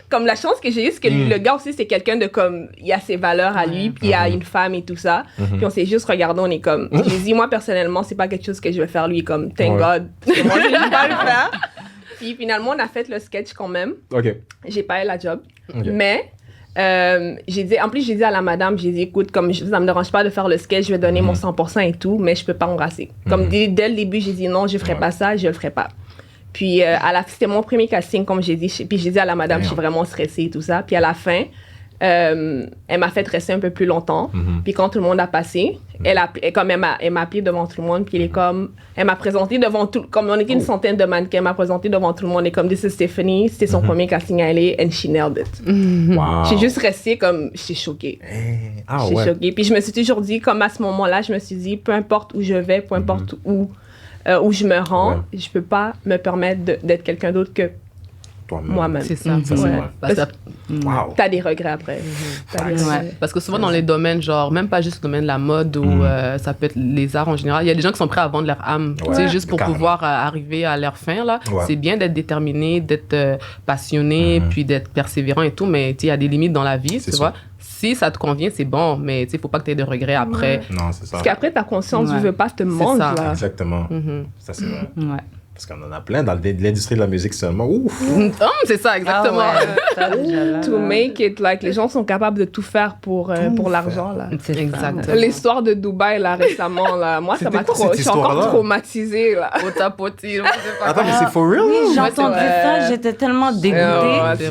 D: comme la chance que j'ai eue, c'est que le gars aussi, c'est quelqu'un de comme... Il a ses valeurs à lui, puis il a une femme et tout ça. Puis on s'est juste regardé, on est comme... J'ai dit, moi, personnellement, c'est pas quelque chose que je vais faire. Lui, comme, thank God. Parce que moi, je vais pas le faire. Puis finalement, on a fait le sketch quand même. J'ai pas eu la job. Mais... j'ai dit à la madame, j'ai dit, écoute, comme ça me dérange pas de faire le sketch, je vais donner mon 100% et tout, mais je peux pas embrasser. Comme dès le début, j'ai dit non, je ferai pas ça, je le ferai pas. Puis c'était mon premier casting, comme j'ai dit, puis j'ai dit à la madame, je suis vraiment stressée et tout ça. Puis à la fin, elle m'a fait rester un peu plus longtemps. Puis quand tout le monde a passé, elle m'a appelé devant tout le monde, puis elle m'a présenté devant tout, comme on était une centaine de mannequins, elle m'a présenté devant tout le monde, et comme, this is Stephanie, c'était son premier casting à LA, and she nailed it. J'ai juste resté comme, j'étais choquée. J'étais choquée. Puis je me suis toujours dit, comme à ce moment-là, je me suis dit, peu importe où je vais, peu importe où je me rends, je peux pas me permettre d'être quelqu'un d'autre que moi-même.
C: C'est ça.
D: T'as des regrets après.
C: Parce que souvent dans les domaines, genre, même pas juste le domaine de la mode ou ça peut être les arts en général, il y a des gens qui sont prêts à vendre leur âme, tu sais, juste pour pouvoir arriver à leur fin, là. C'est bien d'être déterminé, d'être passionné, puis d'être persévérant et tout, mais il y a des limites dans la vie, tu vois. Si ça te convient, c'est bon, mais il ne faut pas que tu aies de regrets après.
A: Non, c'est ça.
D: Parce qu'après, ta conscience ne veut pas te mange.
A: Exactement. Ça, c'est vrai. Parce qu'on en a plein dans l'industrie de la musique seulement. Ouf!
C: C'est ça, exactement.
D: To make it, like, les gens sont capables de tout faire pour l'argent, là.
C: C'est exact.
D: L'histoire de Dubaï, là, récemment, là, moi, ça m'a trop... Je suis encore traumatisée, là.
C: Poti.
A: Attends, mais c'est for real?
B: Oui, j'ai entendu ça, j'étais tellement dégoûtée.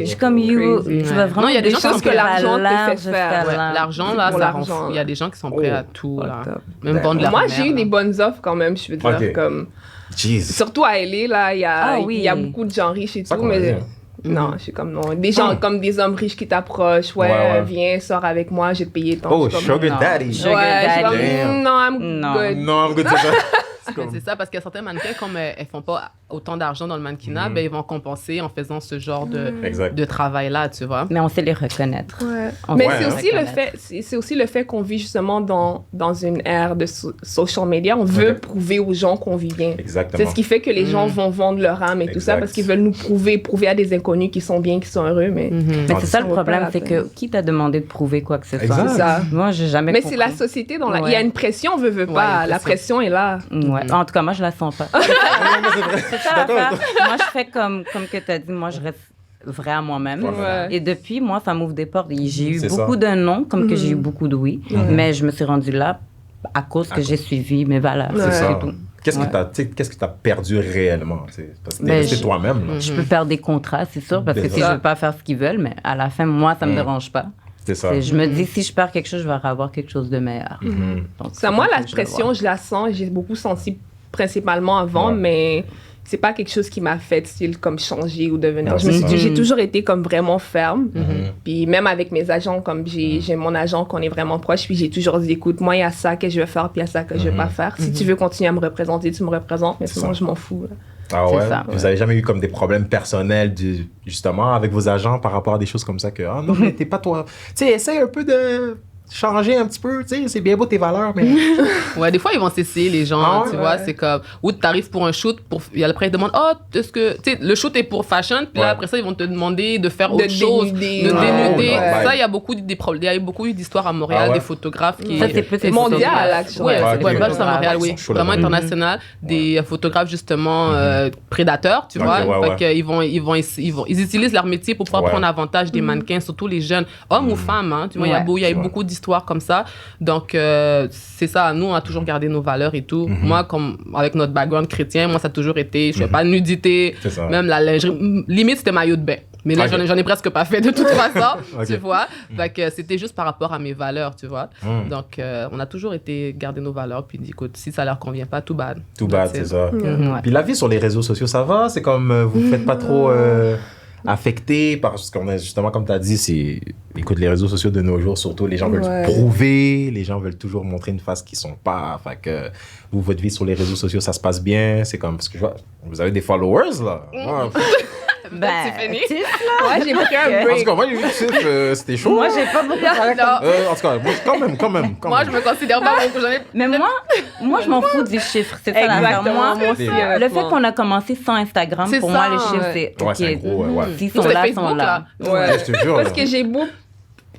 B: Je suis comme, tu vas vraiment...
C: Non, il y a des gens
D: choses que l'argent te fait faire.
C: L'argent, là, ça rend fou. Il y a des gens qui sont prêts à tout, là. Même vendre leur
D: Moi,
C: mère,
D: j'ai eu des bonnes offres, quand même, je veux dire, comme... Surtout à LA, là, il y a beaucoup de gens riches et tout, mais non, je suis comme non. Des gens comme des hommes riches qui t'approchent, viens, sors avec moi, je vais te payer ton.
A: Oh, sugar daddy.
D: Non, I'm good.
C: C'est ça, parce qu'il y a certains mannequins, comme elles font pas autant d'argent dans le mannequinat, ben, ils vont compenser en faisant ce genre de travail-là, tu vois.
B: Mais on sait les reconnaître.
D: Mais c'est aussi le fait qu'on vit justement dans une ère de social media. On veut prouver aux gens qu'on vit bien.
A: Exactement.
D: C'est ce qui fait que les gens vont vendre leur âme et tout ça, parce qu'ils veulent nous prouver à des inconnus qui sont bien, qui sont heureux. Mais
B: c'est ça le problème, c'est que qui t'a demandé de prouver quoi que ce soit?
D: C'est ça.
B: Moi, j'ai jamais compris.
D: Mais c'est la société il y a une pression, veut pas. La pression est là.
B: En tout cas, moi, je la sens pas. C'est ça l'affaire. Moi, je fais comme que tu as dit, moi, je reste vrai à moi-même. Et depuis, moi, ça m'ouvre des portes. J'ai eu beaucoup de non, comme que j'ai eu beaucoup de oui. Mais je me suis rendue là à cause que j'ai suivi mes valeurs.
A: C'est ça. Tout. Qu'est-ce que tu as perdu réellement? Parce que c'est toi-même.
B: Je peux perdre des contrats, c'est sûr, parce que si je veux pas faire ce qu'ils veulent, mais à la fin, moi, ça me dérange pas.
A: C'est ça.
B: Je me dis, si je perds quelque chose, je vais avoir quelque chose de meilleur. Donc,
D: moi, la pression, je la sens. J'ai beaucoup senti principalement avant, mais c'est pas quelque chose qui m'a fait style comme changer ou devenir. J'ai toujours été comme vraiment ferme. Puis même avec mes agents, comme j'ai mon agent qu'on est vraiment proche, puis j'ai toujours dit, écoute, moi, il y a ça que je vais faire, puis il y a ça que je vais pas faire. Si tu veux continuer à me représenter, tu me représentes, mais sinon, je m'en fous. Là.
A: Ah ouais? Vous avez jamais eu comme des problèmes personnels justement avec vos agents par rapport à des choses comme ça que, ah non, mais t'es pas toi. Tu sais, essaye un peu de changer un petit peu, tu sais, c'est bien beau tes valeurs, mais...
C: Ouais, des fois, ils vont s'essayer, les gens, tu vois, c'est comme... Ou t'arrives pour un shoot, et après, ils te demandent, oh, est-ce que... Tu sais, le shoot est pour fashion, puis là, après ça, ils vont te demander de faire autre chose, de dénuder. Ça, il y a beaucoup d'histoires à Montréal, des photographes qui...
B: Ça, c'est peut-être
D: mondial,
C: ouais, pas juste à Montréal, oui. Vraiment international. Des photographes, justement, prédateurs, tu vois. Fait qu'ils utilisent leur métier pour pouvoir prendre avantage des mannequins, surtout les jeunes, hommes ou femmes, hein. Tu vois, il y a beaucoup d'histoires comme ça. Donc, c'est ça. Nous, on a toujours gardé nos valeurs et tout. Moi, comme avec notre background chrétien, moi, ça a toujours été, je fais pas de nudité, même la lingerie. Limite, c'était maillot de bain. Mais là, j'en ai presque pas fait de toute façon, tu vois. Fait que c'était juste par rapport à mes valeurs, tu vois. Donc, on a toujours gardé nos valeurs. Puis, écoute, si ça leur convient pas, tout bad.
A: Tout bad, c'est ça. Puis la vie sur les réseaux sociaux, ça va? C'est comme, vous faites pas trop... affecté parce qu'on a justement, comme tu as dit, écoute, les réseaux sociaux de nos jours, surtout, les gens veulent prouver, les gens veulent toujours montrer une face qu'ils sont pas. Fait que vous, votre vie sur les réseaux sociaux, ça se passe bien. C'est comme, parce que je vois, vous avez des followers, là.
C: C'est fini.
D: Ouais, j'ai pris un break.
A: En tout cas, moi, j'ai vu que c'était chaud.
B: Moi, j'ai pas beaucoup de
A: en tout cas, moi, quand même.
C: Moi, je me considère pas beaucoup.
B: Mais moi, je m'en fous des chiffres. C'est ça l'affaire. Moi, le fait qu'on a commencé sans Instagram, pour moi, les chiffres, c'est OK.
A: C'est gros,
B: s'ils sont là, ils sont là.
D: Ouais.
A: Je te jure.
D: Parce que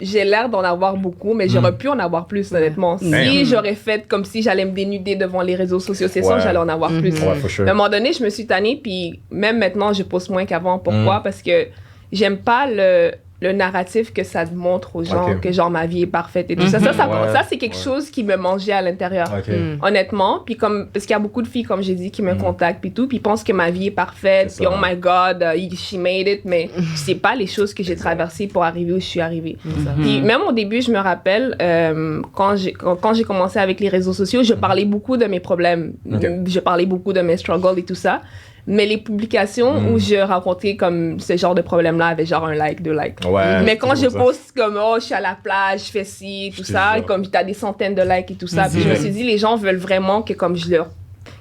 D: j'ai l'air d'en avoir beaucoup, mais j'aurais pu en avoir plus, honnêtement. Si j'aurais fait comme si j'allais me dénuder devant les réseaux sociaux, c'est sûr, j'allais en avoir plus. À un moment donné, je me suis tannée, puis même maintenant, je poste moins qu'avant. Pourquoi? Parce que j'aime pas le narratif que ça montre aux gens, que genre ma vie est parfaite et tout ça. Ça, c'est quelque chose qui me mangeait à l'intérieur, honnêtement. Puis parce qu'il y a beaucoup de filles, comme j'ai dit, qui me contactent puis tout, puis pensent que ma vie est parfaite, puis oh my God, she made it, mais c'est pas les choses que j'ai traversées pour arriver où je suis arrivée. Puis même au début, je me rappelle, quand j'ai commencé avec les réseaux sociaux, je parlais beaucoup de mes problèmes, je parlais beaucoup de mes struggles et tout ça. Mais les publications où je rencontrais comme ce genre de problème-là avaient genre 1 like, 2 likes. Mais quand je poste comme, oh, je suis à la plage, je fais ci, tout ça, et comme t'as des centaines de likes et tout ça, puis je me suis dit, les gens veulent vraiment que comme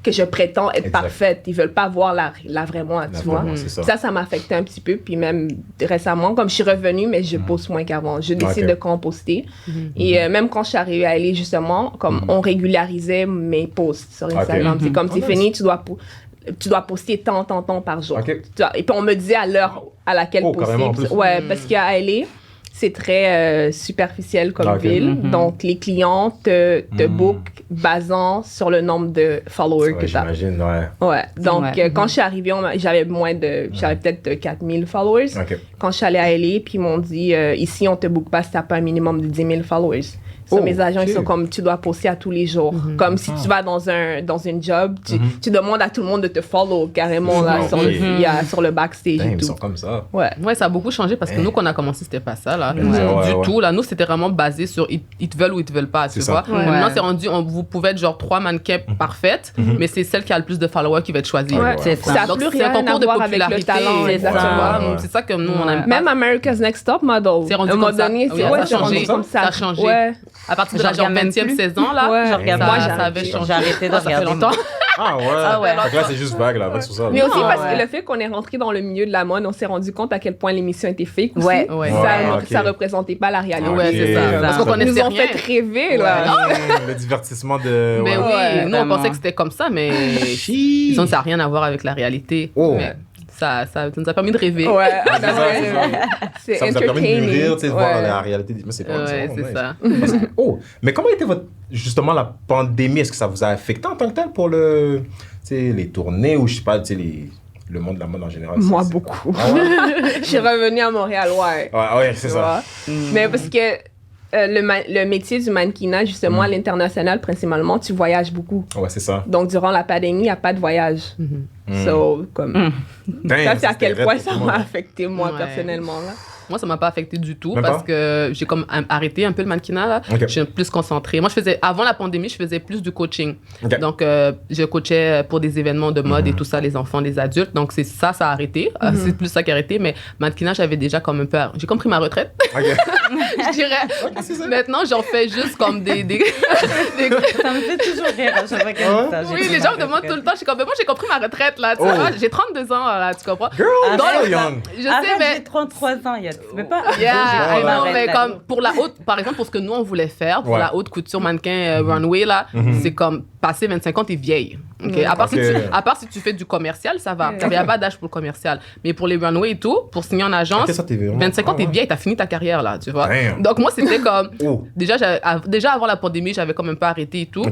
D: que je prétends être parfaite. Ils veulent pas voir la vraie moi, tu vois. Ça m'a affecté un petit peu. Puis même récemment, comme je suis revenue, mais je poste moins qu'avant. Je décide de quand poster. Et même quand je suis arrivée à LA, justement, comme on régularisait mes posts sur Instagram. C'est comme, c'est fini, tu dois poster tant par jour. Et puis on me disait à l'heure à laquelle poster. Parce qu'à LA, c'est très superficiel comme ville. Donc, les clients te bookent basant sur le nombre de followers que tu as.
A: J'imagine, ouais.
D: Ouais. Donc, quand je suis arrivée, j'avais peut-être 4000 followers. Okay. Quand je suis allée à LA, puis ils m'ont dit, ici, on te book pas si tu n'as pas un minimum de 10 000 followers. Mes agents, ils sont comme, tu dois poster à tous les jours. Comme si tu vas dans une job, tu demandes à tout le monde de te follow carrément là, sur le backstage et tout.
A: Ils sont comme ça.
C: Ouais, ça a beaucoup changé parce que nous, quand on a commencé, c'était pas ça, là. Tout, là. Nous, c'était vraiment basé sur ils te veulent ou ils te veulent pas, tu vois. Maintenant, c'est rendu, vous pouvez être genre 3 mannequins parfaites, mais c'est celle qui a le plus de followers qui va être choisie.
D: C'est ça. Donc, c'est un concours de popularité. Le talent,
C: exactement. C'est ça que nous, on aime.
D: Même America's Next Top Model.
C: C'est rendu comme ça. Ça a changé. À partir de la 20e saison, là, ça avait changé.
B: J'ai arrêté de regarder longtemps.
A: Ah ouais. Donc là, c'est juste vague, là, sur ça.
D: Mais aussi parce que le fait qu'on est rentré dans le milieu de la mode, on s'est rendu compte à quel point l'émission était fake aussi. Ça représentait pas la réalité.
C: Ouais, c'est ça. Parce qu'on
D: nous ont fait rêver, là.
A: Le divertissement de...
C: Mais oui, nous, on pensait que c'était comme ça, mais ça n'a rien à voir avec la réalité. Ça nous a permis de rêver.
D: C'est
A: ça nous a permis de mûrir, de voir la réalité. Mais c'est pas
C: c'est ça.
A: Mais comment était justement la pandémie? Est-ce que ça vous a affecté en tant que tel pour les tournées ou je sais pas, le monde de la mode en général?
D: Moi, beaucoup. Je suis revenue à Montréal,
A: ouais, c'est ça.
D: Mais parce que le métier du mannequinat, justement, à l'international, principalement, tu voyages beaucoup.
A: Ouais, c'est ça.
D: Donc, durant la pandémie, il n'y a pas de voyage. So, comme... ça, c'est à quel point ça m'a affecté, moi, personnellement, là.
C: Moi, ça m'a pas affecté du tout parce que j'ai comme arrêté un peu le mannequinat, là. Je suis plus concentrée. Moi, avant la pandémie, je faisais plus du coaching. Donc, je coachais pour des événements de mode et tout ça, les enfants, les adultes. Donc, c'est ça a arrêté. C'est plus ça qui a arrêté. Mais mannequinat, j'avais déjà comme un peu... J'ai compris ma retraite. Je dirais. Maintenant, j'en fais juste comme des...
B: Ça me fait toujours rire à chaque fois que ça.
C: Oui, les gens me demandent tout le temps. Je suis comme, moi, j'ai compris ma retraite, là. Tu vois, j'ai 32 ans, là, tu comprends?
A: Girl, so young.
B: Je sais, mais... J'ai 33 ans, tu peux pas...
C: non, mais comme pour la haute... Par exemple, pour ce que nous, on voulait faire, pour la haute couture mannequin runway, là, c'est comme passer 25 ans, t'es vieille. Okay? À part si tu fais du commercial, ça va. Il n'y a pas d'âge pour le commercial. Mais pour les runways et tout, pour signer en agence, 25 ans, t'es vieille, t'as fini ta carrière, là, tu vois. Donc, moi, c'était comme... Déjà, avant la pandémie, j'avais quand même pas arrêté et tout.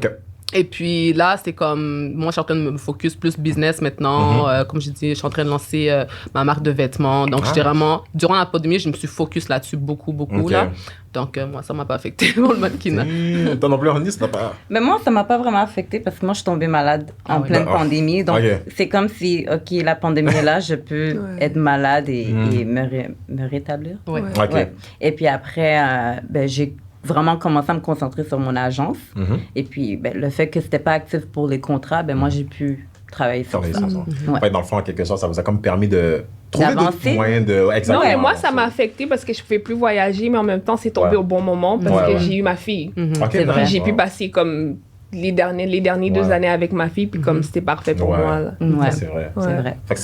C: Et puis là, c'est comme... Moi, je suis en train de me focus plus business maintenant. Comme je dis, je suis en train de lancer ma marque de vêtements. Donc, j'étais vraiment... Durant la pandémie, je me suis focus là-dessus beaucoup, là. Donc, moi, ça m'a pas affecté pour le mannequinat.
A: Toi non plus, Annie, ça n'a pas...
B: Mais moi, ça m'a pas vraiment affecté parce que moi, je suis tombée malade en pleine pandémie. Donc, c'est comme si, OK, la pandémie est là, je peux être malade et me rétablir. Et puis après, j'ai vraiment commencé à me concentrer sur mon agence. Et puis, le fait que c'était pas actif pour les contrats, moi, j'ai pu travailler sur ça.
A: Dans le fond, en quelque sorte, ça vous a comme permis de trouver d'autres moyens de...
D: Exactement. Non, moi, ça m'a affecté parce que je pouvais plus voyager, mais en même temps, c'est tombé au bon moment parce que j'ai eu ma fille.
B: C'est vrai.
D: J'ai pu passer comme... les dernières 2 années avec ma fille, puis comme c'était parfait pour moi. Là.
A: C'est vrai. Fait que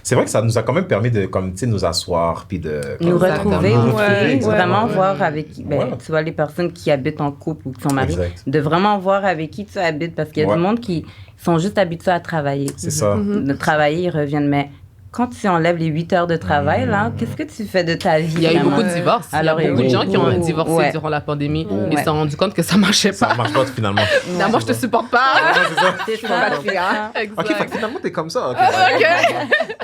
A: c'est vrai que ça nous a quand même permis de nous asseoir, puis de...
B: Nous retrouver aussi, vraiment voir avec qui, tu vois, les personnes qui habitent en couple ou qui sont mariées, de vraiment voir avec qui tu habites, parce qu'il y a du monde qui sont juste habitués à travailler.
A: C'est ça.
B: De travailler, ils reviennent, mais... Quand tu enlèves les 8 heures de travail, là, qu'est-ce que tu fais de ta vie?
C: Il y a eu beaucoup de divorces. Alors, il y a beaucoup de gens qui ont divorcé durant la pandémie. Ils se sont rendus compte que ça marchait pas.
A: Ça marche pas, finalement.
C: Moi, je te supporte pas.
B: C'est ça.
A: OK, fait que finalement, t'es comme ça. OK.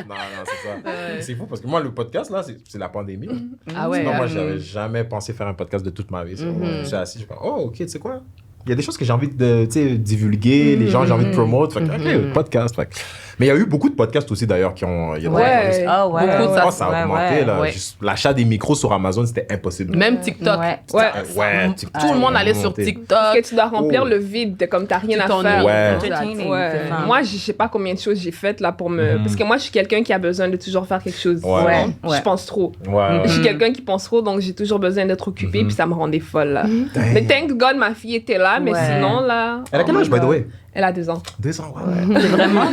A: Non, c'est ça. C'est fou, parce que moi, le podcast, là, c'est la pandémie.
C: Ah ouais.
A: Sinon, moi, j'avais jamais pensé faire un podcast de toute ma vie. Je suis assis, je me dis, OK, tu sais quoi? Il y a des choses que j'ai envie de divulguer, les gens, j'ai envie de promouvoir. OK, podcast. Mais il y a eu beaucoup de podcasts aussi, d'ailleurs, qui ont...
C: Beaucoup de
A: ça a augmenté. L'achat des micros sur Amazon, c'était impossible.
C: Même TikTok. Tout le monde allait sur TikTok.
D: Parce que tu dois remplir le vide, comme t'as rien à faire. Moi, je sais pas combien de choses j'ai faites là pour me... Parce que moi, je suis quelqu'un qui a besoin de toujours faire quelque chose. Je pense trop. Je suis quelqu'un qui pense trop, donc j'ai toujours besoin d'être occupée, puis ça me rendait folle, là. Mais thank God, ma fille était là, mais sinon, là...
A: Elle a quel âge, by the way?
D: Elle a 2 ans.
A: 2 ans,
B: C'est vraiment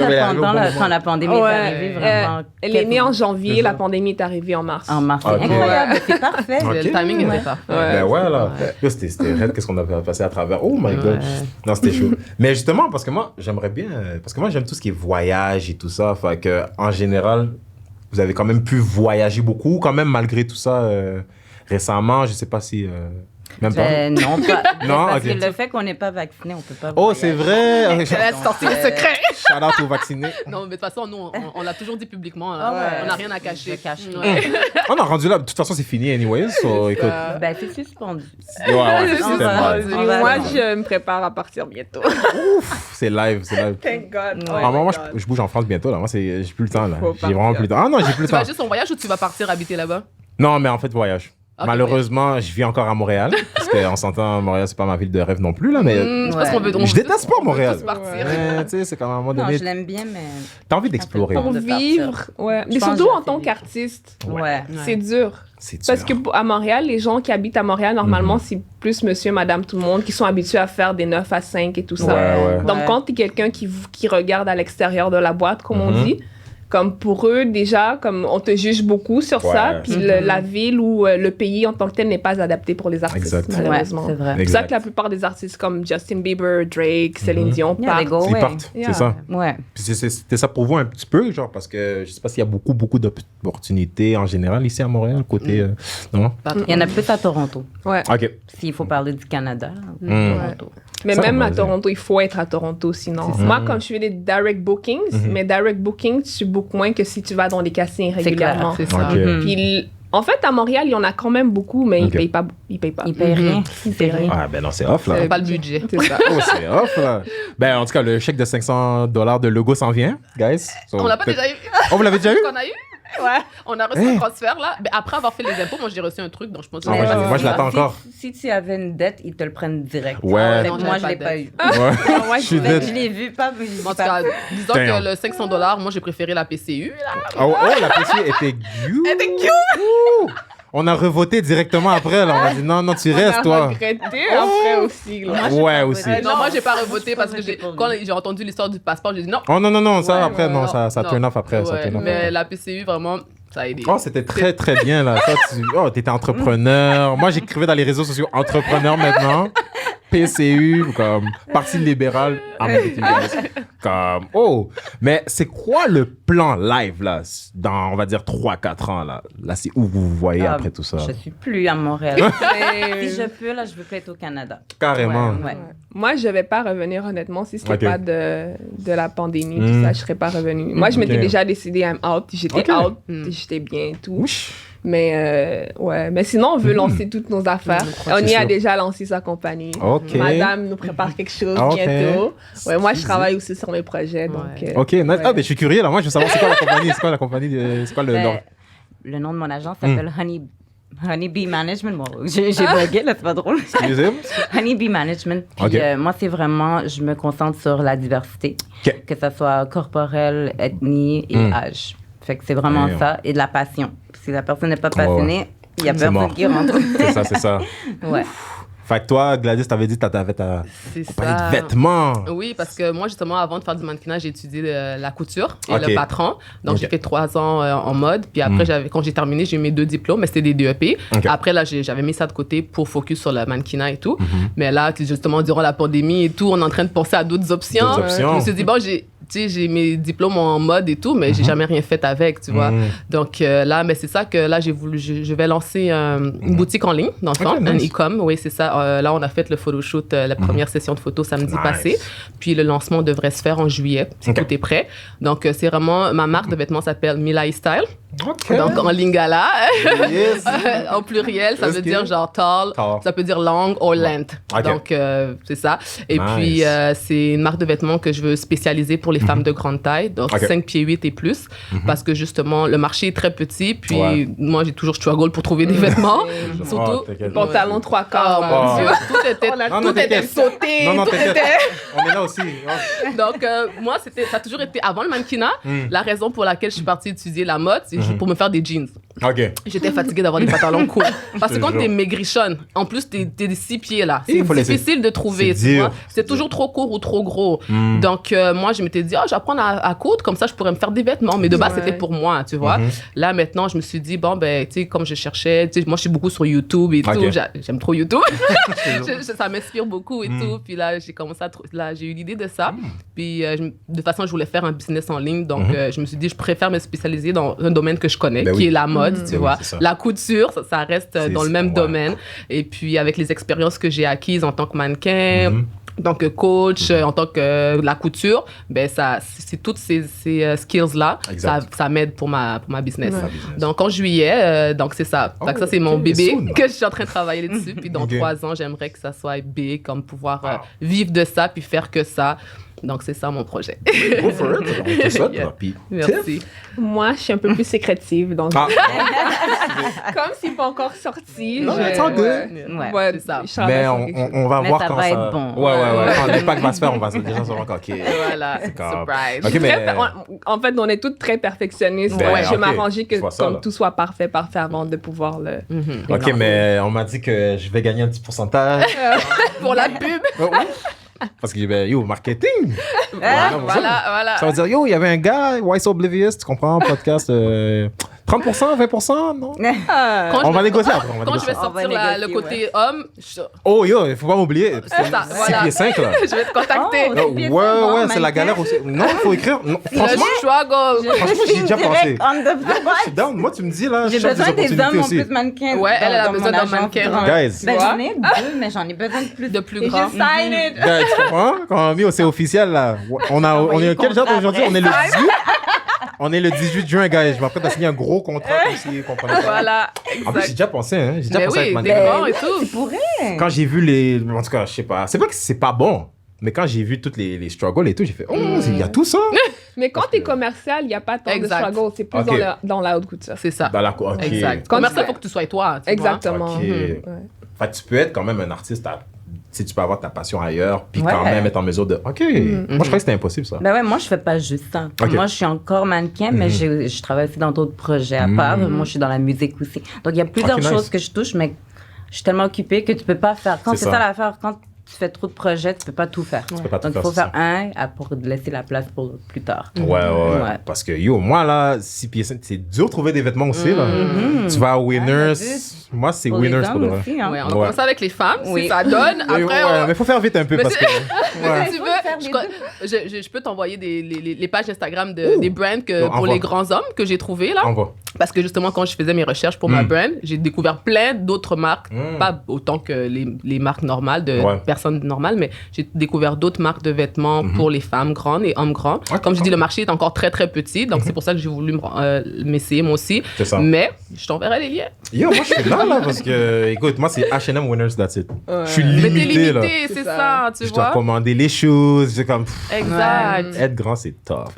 B: quand la pandémie est arrivée, vraiment.
D: Elle est née en janvier, la pandémie est arrivée en mars.
B: En mars. Incroyable, c'est parfait.
C: Le timing était parfait.
A: Ben ouais, là. C'était raide, qu'est-ce qu'on a passé à travers. Oh my God. Non, c'était chaud. Mais justement, parce que moi, j'aimerais bien... Parce que moi, j'aime tout ce qui est voyage et tout ça. Fait que, en général, vous avez quand même pu voyager beaucoup, quand même, malgré tout ça... récemment, je sais pas si... Même pas.
B: Non, pas.
A: Non,
B: parce
A: ok.
B: que le fait qu'on n'est pas vacciné, on peut pas.
A: Oh, c'est vrai!
C: Laisse sortir le secret.
A: Shout out aux vaccinés.
C: Non, mais de toute façon, nous, on l'a toujours dit publiquement.
B: Ah ouais.
C: On n'a rien à cacher.
B: Je cache rien.
C: Ouais.
A: On a rendu là. De toute façon, c'est fini anyways. So, écoute.
B: Ben, c'est suspendu.
A: Ouais, ouais,
D: C'est
A: c'est
B: on
A: tellement-
B: va- on va-
D: Moi, je me prépare à partir bientôt.
A: c'est live.
D: Thank God.
B: Ouais.
A: Ah, moi, je bouge en France bientôt. Là. Moi, j'ai plus le temps. Là.
D: Faut
A: J'ai
D: partir.
A: vraiment plus le temps. Ah non, j'ai plus le
C: Tu
A: temps.
C: vas juste en voyage ou tu vas partir habiter là-bas?
A: Non, mais en fait, voyage.
C: Ok,
A: Malheureusement, je vis encore à Montréal. Parce qu'on s'entend, Montréal, c'est pas ma ville de rêve non plus. Là, mais
C: C'est parce qu'on veut.
A: Je déteste pas Montréal.
C: On veut tous partir.
A: tu sais, c'est comme à un moment
B: Non,
A: donné.
B: je l'aime bien, mais.
A: T'as envie d'explorer.
B: Pour
D: Pour
B: de partir.
D: vivre, ouais. Mais
B: Je pense
D: surtout
B: que
D: en tant
B: c'est-
D: qu'artiste,
B: Ouais.
D: c'est dur.
A: C'est dur.
D: Parce que à Montréal, les gens qui habitent à Montréal, normalement, c'est plus monsieur, madame, tout le monde, qui sont habitués à faire des 9 à 5 et tout ça.
A: Ouais, ouais.
D: Donc,
B: Ouais.
D: quand tu es quelqu'un qui regarde à l'extérieur de la boîte, comme on
A: Mhm.
D: dit, comme pour eux, déjà, comme on te juge beaucoup sur
A: Ouais.
D: ça, puis la ville ou le pays en tant que tel n'est pas adapté pour les artistes,
A: Exact.
B: Ouais,
D: malheureusement.
B: c'est vrai.
D: C'est pour
A: Exact.
D: ça que la plupart des artistes comme Justin Bieber, Drake, Céline Dion
B: Yeah, they
D: partent.
B: go
A: Ils
B: away.
A: partent,
D: Yeah.
A: c'est ça.
B: Ouais.
A: Puis c'était ça pour vous un petit peu, genre, parce que je sais pas s'il y a beaucoup d'opportunités en général ici à Montréal, côté. Non?
B: Il y en a plus à Toronto.
D: Ouais.
A: Ok.
B: S'il faut parler du Canada.
A: Mm.
B: Toronto.
D: Mais
A: Ça,
D: même
A: on va
D: à
A: dire.
D: Toronto, il faut être à Toronto sinon. Moi, comme je fais des direct bookings, mais direct bookings, tu bookes moins que si tu vas dans des castings
B: C'est
D: régulièrement.
C: C'est ça.
A: Ok.
D: Puis, en fait, à Montréal, il y en a quand même beaucoup, mais
A: Ok.
D: ils payent pas. Ils payent pas.
B: Il paye rien.
D: Ils payent rien.
A: Ah, ben non, c'est off, là.
C: On pas le budget.
D: C'est ça.
A: Oh, c'est off, là. Ben, en tout cas, le chèque de $500 de logo s'en vient, guys. So,
C: On l'a pas
A: peut-être-
C: déjà eu?
A: Oh, vous l'avez déjà eu?
C: Qu'on a eu? Ouais. On a reçu un transfert là. Mais après avoir fait les impôts, moi j'ai reçu un truc, donc je pense que
A: Ah, moi, je l'attends
B: Si-
A: encore.
B: Si tu avais une dette, ils te le prennent direct.
A: Ouais.
B: Fait
C: Non,
B: que moi, je
C: j'avais
B: l'ai
C: pas
B: pas
C: de
B: eu.
A: Ouais.
D: Ah ouais,
A: Je suis
B: Fait que
A: dead.
B: je l'ai vu, pas vu.
C: En tout cas, disons
A: Damn.
C: que le $500, moi j'ai préféré la PCU. Là.
A: Oh, la PC était cute.
C: Elle était cute!
A: On a revoté directement après, là. On a dit non, non, tu
D: On
A: restes,
D: a
A: toi.
D: regretté après aussi. Là.
A: Ouais, aussi.
C: Non, moi j'ai pas revoté
B: je
C: parce que
B: pense que j'ai pas
C: quand
B: vu.
C: j'ai entendu l'histoire du passeport, j'ai dit non.
A: Oh non, non, non, ça après, non,
C: non,
A: ça
C: non.
A: turn off après. Ça
C: Ouais,
A: turn off
C: mais
A: après.
C: la PCU, vraiment, ça a aidé.
A: Oh, c'était très, très bien, là. Toi, t'étais entrepreneur. Moi, j'écrivais dans les réseaux sociaux entrepreneur maintenant. PCU, comme Parti libéral. Comme, oh. Mais c'est quoi le plan live, là, dans, on va dire, 3-4 ans, là? Là, c'est où vous vous voyez
B: Ah,
A: après tout ça?
B: Je suis plus à Montréal. Si je peux, là, je veux plus être au Canada.
A: Carrément.
B: Ouais.
D: Moi, je vais pas revenir, honnêtement, si c'était
A: Ok.
D: pas de la pandémie, tout ça, je serais pas revenue. Moi, je m'étais
A: Ok.
D: déjà décidé, I'm out. J'étais
A: Ok.
D: out, j'étais bien et tout.
A: Ouch.
D: Mais ouais, mais sinon, on veut lancer toutes nos affaires. On y
A: C'est
D: a
A: sûr.
D: déjà lancé sa compagnie.
A: Ok.
D: Madame nous prépare quelque chose
A: Ok.
D: bientôt. Ouais, moi, je
A: Easy.
D: travaille aussi sur mes projets. Donc,
A: Ok, nice.
D: ouais.
A: Ah, ben, je suis curieux, là. Moi, je veux savoir c'est quoi la compagnie. C'est quoi la compagnie? C'est quoi le nom?
B: Le nom de mon agence s'appelle Honey Bee Management. Bon, j'ai bugué, là, c'est pas drôle.
A: Excusez-moi.
B: Honey Bee Management. Puis
A: Ok.
B: moi, c'est vraiment, je me concentre sur la diversité,
A: Ok.
B: que ce soit corporelle, ethnie et âge. Fait que c'est vraiment
A: Damn.
B: ça, et de la passion. Si la personne n'est pas
A: Ouais, ouais.
B: passionnée, il y a
A: C'est
B: personne
A: mort.
B: qui rentre.
A: C'est ça, c'est ça.
B: Ouais.
A: Fait que toi, Gladys, t'avais dit que t'avais ta
C: C'est
A: compagnie
C: ça.
A: de vêtements.
C: Oui, parce que moi, justement, avant de faire du mannequinat, j'ai étudié la couture et
A: Ok.
C: le patron. Donc,
A: Ok.
C: j'ai fait 3 ans en mode. Puis après, quand j'ai terminé, j'ai eu mes 2 diplômes, mais c'était des DEP.
A: Ok.
C: Après, là, j'avais mis ça de côté pour focus sur le mannequinat et tout. Mais là, justement, durant la pandémie et tout, on est en train de penser à d'autres options.
A: D'autres options.
C: Je me suis dit, bon, j'ai mes diplômes en mode et tout, mais j'ai jamais rien fait avec, tu vois. Donc là, mais c'est ça que là, je vais lancer une boutique en ligne, dans le fond,
A: Ok,
C: un
A: nice.
C: e-com. Oui, c'est ça. Là, on a fait le photoshoot, la première session de photos samedi
A: Nice.
C: passé. Puis le lancement devrait se faire en juillet, si
A: Ok.
C: tout est prêt. Donc, c'est vraiment, ma marque de vêtements s'appelle Milai Style.
A: OK.
C: Donc, en lingala,
A: Yes.
C: en pluriel, ça
A: Let's
C: veut
A: get
C: dire
A: it.
C: genre tall,
A: Tall.
C: ça peut dire long or length.
A: Ok.
C: Donc, c'est ça. Et
A: Nice.
C: puis, c'est une marque de vêtements que je veux spécialiser pour les femmes de grande taille, donc
A: Ok.
C: 5 pieds 8 et plus, parce que justement, le marché est très petit. Puis,
A: Ouais.
C: moi, j'ai toujours struggle pour trouver des vêtements.
A: Oh,
C: Surtout.
A: t'inquiète.
D: Pantalon 3 quarts.
C: Oh mon
A: Oh.
C: Dieu, tout était,
D: On a
A: Non,
C: tout
A: non,
C: était
A: t'inquiète.
C: sauté.
A: Non, non,
C: tout
A: t'inquiète.
C: était...
A: On est là aussi. Oh.
C: Donc, moi, ça a toujours été, avant le mannequinat, la raison pour laquelle je suis partie étudier la mode, c'est pour me faire des jeans.
A: OK.
C: J'étais fatiguée d'avoir des pantalons courts. Parce que
A: Je te
C: quand
A: jure.
C: t'es maigrichonne, en plus t'es des 6 pieds là,
A: Il
C: c'est
A: faut laisser-
C: difficile de trouver,
A: c'est
C: tu
A: dur.
C: vois. C'est toujours trop court ou trop gros. Donc moi je m'étais dit, je vais apprendre à coudre, comme ça je pourrais me faire des vêtements. Mais de base
D: Ouais.
C: c'était pour moi, tu vois. Là maintenant je me suis dit, bon ben tu sais, comme je cherchais, tu sais, moi je suis beaucoup sur YouTube et
A: Ok.
C: tout, j'aime trop YouTube. Ça m'inspire beaucoup et tout. Puis là j'ai commencé là j'ai eu l'idée de ça. Puis de toute façon je voulais faire un business en ligne, donc je me suis dit, je préfère me spécialiser dans un domaine que je connais,
A: Ben
C: qui
A: oui.
C: est la mode. mode, tu vois. La couture, ça reste dans le même domaine. Et puis, avec les expériences que j'ai acquises en tant que mannequin, en tant que coach, en tant que la couture, ben c'est toutes ces skills-là, ça m'aide pour ma business. Donc, en juillet, donc c'est ça. Donc, ça, c'est mon bébé que je suis en train de travailler dessus. Puis, dans 3 ans, j'aimerais que ça soit big, comme pouvoir vivre de ça, puis faire que ça. Donc, c'est ça mon projet.
A: Go for it. On te souhaite. Puis,
C: merci.
D: Moi, je suis un peu plus sécrétive. Donc, comme c'est pas encore sorti.
A: Non, c'est
D: c'est ça.
A: Mais on va voir quand ça...
B: être bon.
A: Ouais. Quand l'impact va se faire, on va se dire, les gens seront OK.
C: Voilà, surprise.
A: OK, mais...
D: En fait, on est toutes très perfectionnistes. Je vais m'arranger que tout soit parfait avant de pouvoir le...
A: OK, mais on m'a dit que je vais gagner un petit pourcentage.
C: Pour la pub.
A: Parce que, ben, marketing!
C: Voilà.
A: Ça veut dire, il y avait un gars, Why So Oblivious, tu comprends, podcast, 30%, 20%, non? On va négocier après.
C: Quand je vais sortir le côté homme,
A: il faut pas m'oublier. C'est 6 pieds 5, là.
C: Je vais te contacter.
A: Ouais, c'est la galère aussi. Non, il faut écrire. Franchement, j'ai déjà pensé. Je suis down. Moi, tu me dis, là,
B: j'ai besoin des hommes en plus mannequins.
C: Ouais, elle a besoin d'un mannequin.
A: Guys.
B: Ben, j'en ai 2, mais j'en ai besoin de plus grands.
A: Guys, tu comprends? Quand c'est officiel, là. On est quel jour aujourd'hui? On est le 18? On est le 18 juin, guys. Je m'apprête à signer un gros contrat aussi.
C: Voilà.
A: En plus, j'ai déjà pensé, hein. J'ai déjà pensé avec
C: des grands et tout.
B: Tu pourrais.
A: Quand j'ai vu les... En tout cas, je sais pas. C'est pas que c'est pas bon. Mais quand j'ai vu toutes les struggles et tout, j'ai fait, il y a tout ça.
D: Mais quand t'es commercial, il n'y a pas tant de struggles. C'est plus dans la haute couture.
C: C'est ça.
A: Dans la couture.
C: Exact. Commercial, il faut que tu sois toi.
D: Exactement.
A: Fait tu peux être quand même un artiste si tu peux avoir ta passion ailleurs, puis quand même être en mesure de... OK. Moi, je croyais que c'était impossible, ça.
B: Ben ouais, moi, je fais pas juste ça. Moi, je suis encore mannequin, mais je travaille aussi dans d'autres projets à part. Moi, je suis dans la musique aussi. Donc, il y a plusieurs choses que je touche, mais je suis tellement occupée que tu peux pas faire. Quand c'est ça l'affaire, quand tu fais trop de projets, tu peux pas tout faire. Donc, il faut faire un pour laisser la place pour plus tard.
A: Ouais. Parce que, moi, là, 6 pieds 5, c'est dur de trouver des vêtements aussi, là. Tu vas à Winners. Moi, c'est pour Winners pour le vrai.
B: Aussi, hein.
C: On a commencé avec les femmes, si ça donne. Après,
A: mais il faut faire vite un peu parce que...
C: Si tu veux, je peux t'envoyer les pages Instagram des brands pour les grands hommes que j'ai trouvées, là. Parce que justement, quand je faisais mes recherches pour ma brand, j'ai découvert plein d'autres marques, pas autant que les marques normales de personnes normales, mais j'ai découvert d'autres marques de vêtements pour les femmes grandes et hommes grands. Comme je dis, le marché est encore très, très petit, donc c'est pour ça que j'ai voulu m'essayer moi aussi. Mais je t'enverrai les liens.
A: Moi, je suis là, parce que, écoute, moi, c'est H&M Winners, that's it. Je suis limité, là.
C: C'est ça, tu vois.
A: Je dois commander les choses, c'est comme...
C: Exact.
A: Être grand, c'est tough.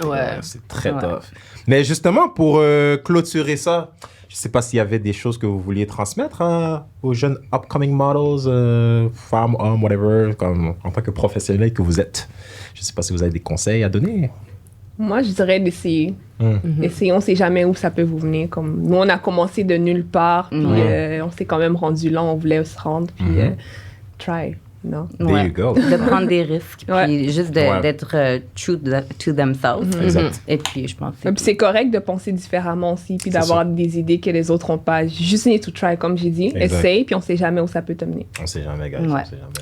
A: C'est très tough. Mais justement, pour clôturer ça, je ne sais pas s'il y avait des choses que vous vouliez transmettre aux jeunes upcoming models, femmes, hommes, whatever, comme, en tant que professionnels que vous êtes. Je ne sais pas si vous avez des conseils à donner.
D: Moi, je dirais d'essayer. Essayer, on ne sait jamais où ça peut vous venir. Comme, nous, on a commencé de nulle part, puis on s'est quand même rendu là, on voulait se rendre, puis try. Non.
A: There you go.
B: De prendre des risques, puis juste d'être true to themselves.
A: Exact.
B: Et puis, je pense
D: que c'est correct de penser différemment aussi, puis d'avoir des idées que les autres n'ont pas. Juste need to try, comme j'ai dit. Essaye, puis on ne sait jamais où ça peut te mener.
A: On ne sait jamais, guys.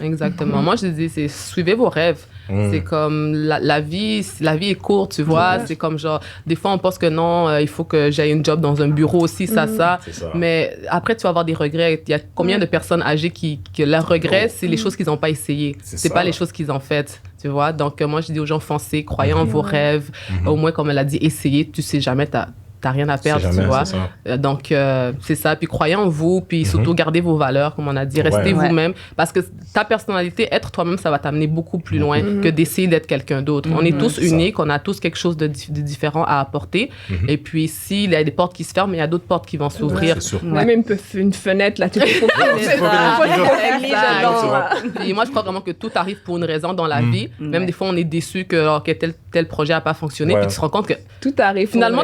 C: Exactement. Moi, je dis, c'est suivez vos rêves. C'est comme la vie est courte, tu vois. C'est comme genre, des fois, on pense que non, il faut que j'aille une job dans un bureau aussi, ça. Mais après, tu vas avoir des regrets. Il y a combien de personnes âgées que leurs regrets, c'est les choses qu'ils n'ont pas essayé. C'est pas les choses qu'ils ont faites, tu vois. Donc, moi, je dis aux gens, foncez, croyez en vos rêves. Au moins, comme elle a dit, essayez. Tu sais jamais, t'as rien à perdre, tu vois. Donc, c'est ça. Puis, croyez en vous. Puis, surtout, gardez vos valeurs, comme on a dit. Restez vous-même. Parce que ta personnalité, être toi-même, ça va t'amener beaucoup plus loin que d'essayer d'être quelqu'un d'autre. On est tous uniques. On a tous quelque chose de différent à apporter. Et puis, s'il y a des portes qui se ferment, il y a d'autres portes qui vont s'ouvrir.
D: Même une fenêtre, là, tu peux
C: Et moi, je crois vraiment que tout arrive pour une raison dans la vie. Même des fois, on est déçu que tel projet n'a pas fonctionné. Puis, tu te rends compte que
D: tout arrive.
C: Finalement,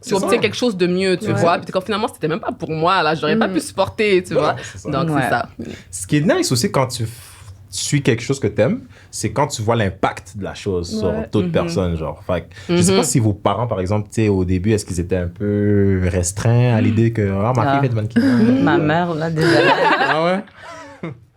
C: tu obtiens quelque chose de mieux, tu vois. Puis quand finalement, c'était même pas pour moi, là, j'aurais pas pu supporter, tu vois. Donc, c'est ça.
A: Ce qui est nice aussi quand tu suis quelque chose que t'aimes, c'est quand tu vois l'impact de la chose sur d'autres personnes, genre. Fait que, je sais pas si vos parents, par exemple, tu sais, au début, est-ce qu'ils étaient un peu restreints à l'idée que, ma fille fait de mannequin.
B: Ma mère, là, déjà.
A: Ah ouais?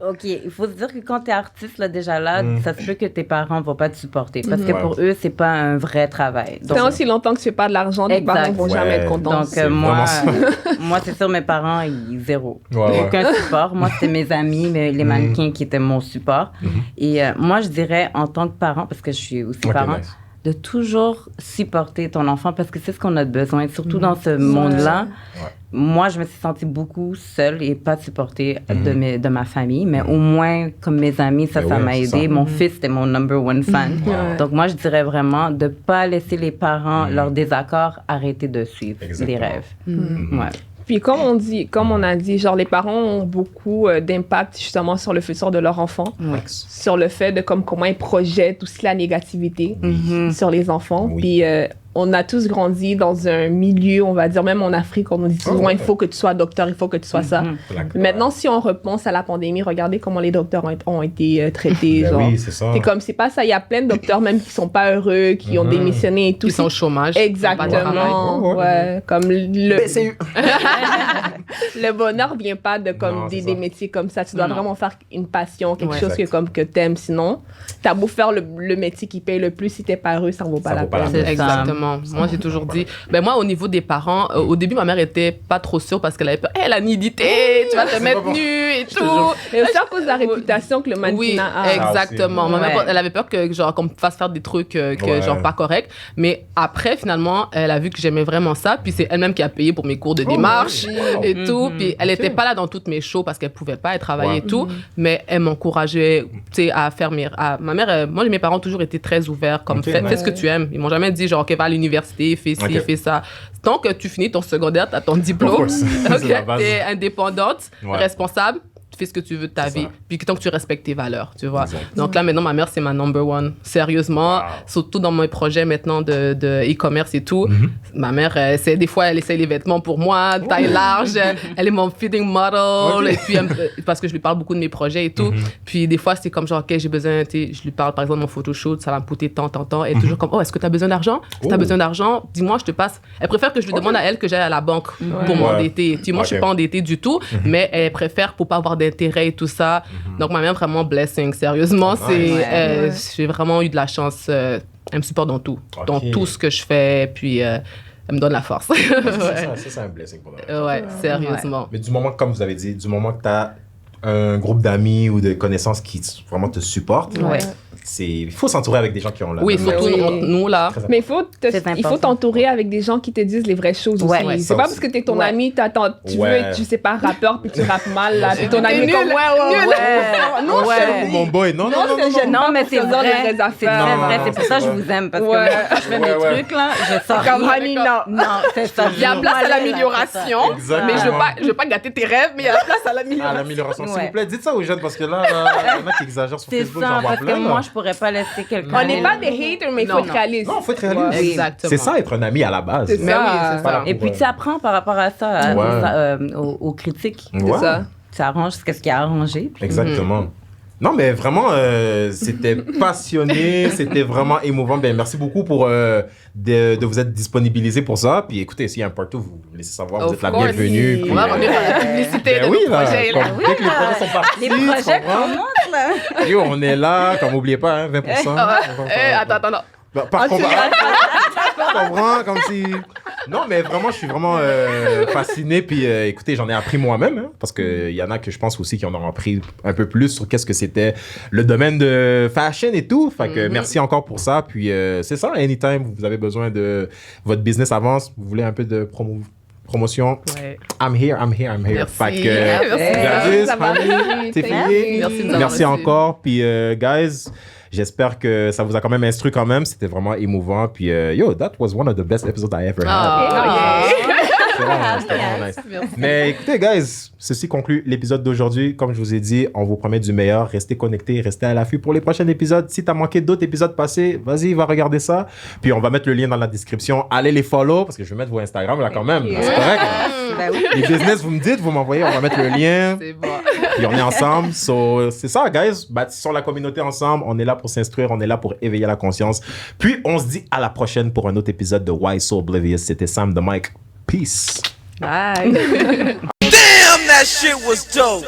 B: OK, il faut se dire que quand t'es artiste, là, déjà là, ça se peut que tes parents vont pas te supporter. Parce que pour eux, c'est pas un vrai travail.
D: Donc, tant aussi longtemps que tu fais pas de l'argent, tes parents vont jamais être contents.
B: Donc, moi, c'est sûr, mes parents, ils zéro. Aucun support. Moi, c'était mes amis, les mannequins qui étaient mon support. Et moi, je dirais, en tant que parent, parce que je suis aussi parent, de toujours supporter ton enfant parce que c'est ce qu'on a besoin, surtout dans ce monde-là. Moi, je me suis sentie beaucoup seule et pas supportée de ma famille, mais au moins, comme mes amis, ça m'a aidé. Mon fils était mon number one fan. Donc, moi, je dirais vraiment de ne pas laisser les parents, leurs désaccords, arrêter de suivre les rêves. Ouais.
D: Puis comme on a dit, genre les parents ont beaucoup d'impact justement sur le futur de leur enfant, sur le fait de comment ils projettent aussi la négativité sur les enfants. Puis on a tous grandi dans un milieu, on va dire, même en Afrique, on nous dit souvent, il faut que tu sois docteur, il faut que tu sois ça. Maintenant, si on repense à la pandémie, regardez comment les docteurs ont été traités. Genre.
A: Oui, c'est ça.
D: C'est pas ça. Il y a plein de docteurs même qui sont pas heureux, qui ont démissionné et tout.
C: Qui sont au chômage.
D: Exactement. Comme le bonheur vient pas de des métiers comme ça. Tu dois vraiment faire une passion, quelque chose que t'aimes. Sinon, t'as beau faire le métier qui paye le plus, si t'es pas heureux, ça vaut pas la peine.
C: Exactement. Moi, j'ai toujours dit... moi, au niveau des parents, au début, ma mère était pas trop sûre parce qu'elle avait peur. La nudité, tu vas te mettre nue et tout.
D: Et aussi à cause de la réputation que le mannequinat a.
C: Oui, exactement. Ma mère, elle avait peur qu'on me fasse faire des trucs genre pas corrects. Mais après, finalement, elle a vu que j'aimais vraiment ça. Puis c'est elle-même qui a payé pour mes cours de démarche et tout. Puis elle était pas là dans toutes mes shows parce qu'elle pouvait pas, elle travaillait et tout. Mais elle m'encourageait, à faire ma mère, moi, mes parents ont toujours été très ouverts. Comme fais ce que tu aimes. Ils m'ont jamais dit, genre, OK, va à l'université, fais ci, fais ça. Tant que tu finis ton secondaire, tu as ton diplôme, tu es indépendante, responsable, tu fais ce que tu veux de ta vie. Puis tant que tu respectes tes valeurs, tu vois. Donc là, maintenant, ma mère, c'est ma number one. Sérieusement, surtout dans mes projets maintenant de e-commerce et tout. Ma mère, des fois, elle essaye les vêtements pour moi, taille large. Elle est mon fitting model. Et puis, parce que je lui parle beaucoup de mes projets et tout. Puis des fois, c'est comme genre, OK, j'ai besoin, je lui parle par exemple de mon photoshoot, ça va me coûter tant. Elle est toujours comme, est-ce que tu as besoin d'argent? Si tu as besoin d'argent, dis-moi, je te passe. Elle préfère que je lui demande à elle que j'aille à la banque pour m'endetter. Moi, je suis pas endettée du tout, mais elle préfère pour pas avoir d'intérêt et tout ça. Donc, ma mère, vraiment blessing. Sérieusement, j'ai vraiment eu de la chance. Elle me supporte dans tout. Dans tout ce que je fais. Puis, elle me donne la force.
A: C'est un blessing pour
C: sérieusement.
A: Mais du moment, comme vous avez dit, du moment que tu as un groupe d'amis ou de connaissances qui vraiment te supportent, il faut s'entourer avec des gens qui ont la
C: même surtout nous là.
D: Mais il faut t'entourer avec des gens qui te disent les vraies choses aussi. C'est pas parce que t'es ton ami, tu veux être, je sais pas, rappeur puis tu rappes mal là, puis ton ami comme
A: non, mon boy, non,
B: mais c'est vrai, c'est pour ça que je vous aime parce que moi, quand je fais mes trucs là, je sors
D: comme Honey, non,
B: c'est ça.
C: Il y a place à l'amélioration, mais je veux pas gâter tes rêves, mais il y a place à l'amélioration.
A: S'il vous plaît, dites ça aux jeunes parce que là, il y en a qui exagèrent sur Facebook, j'en vois plein.
B: Je pourrais pas laisser quelqu'un.
D: On n'est pas des haters, mais il faut être réaliste.
A: Non, il faut être réaliste.
C: Exactement.
A: C'est ça, être un ami à la base.
D: C'est ça.
B: Et puis tu apprends par rapport à ça, aux critiques.
A: C'est ça.
B: Tu arranges ce qui a arrangé.
A: Exactement. Non, mais vraiment, c'était passionné, c'était vraiment émouvant. Ben, merci beaucoup pour de vous être disponibilisé pour ça. Puis écoutez, s'il y a un partout, vous me laissez savoir, vous êtes la bienvenue.
C: On va revenir à la publicité de nos projets.
A: Dès que les projets sont partis.
B: Les projets commencent, là.
A: Yo, on est là, comme n'oubliez pas, hein, 20%.
C: Attends.
A: Par contre, comme si... Non, mais vraiment, je suis vraiment fasciné. Puis écoutez, j'en ai appris moi-même, hein, parce qu'il y en a que je pense aussi qui en ont appris un peu plus sur qu'est-ce que c'était le domaine de fashion et tout. Fait que merci encore pour ça. Puis c'est ça, anytime vous avez besoin de votre business avance, vous voulez un peu de promotion, I'm here.
C: Merci.
A: Fait que, c'est fini. Merci encore. Puis guys, j'espère que ça vous a quand même instruit quand même. C'était vraiment émouvant. Puis that was one of the best episodes I ever had. C'était vraiment nice. Mais écoutez, guys, ceci conclut l'épisode d'aujourd'hui. Comme je vous ai dit, on vous promet du meilleur. Restez connectés, restez à l'affût pour les prochains épisodes. Si t'as manqué d'autres épisodes passés, vas-y, va regarder ça. Puis on va mettre le lien dans la description. Allez les follow, parce que je vais mettre vos Instagram là quand même. C'est correct. Les business, vous me dites, vous m'envoyez, on va mettre le lien.
C: C'est bon.
A: Puis on est ensemble. So, c'est ça, guys. Bâtissons la communauté ensemble. On est là pour s'instruire, on est là pour éveiller la conscience. Puis on se dit à la prochaine pour un autre épisode de Why So Oblivious. C'était Sam the Mike. Peace.
C: Bye.
E: Damn, that shit was dope.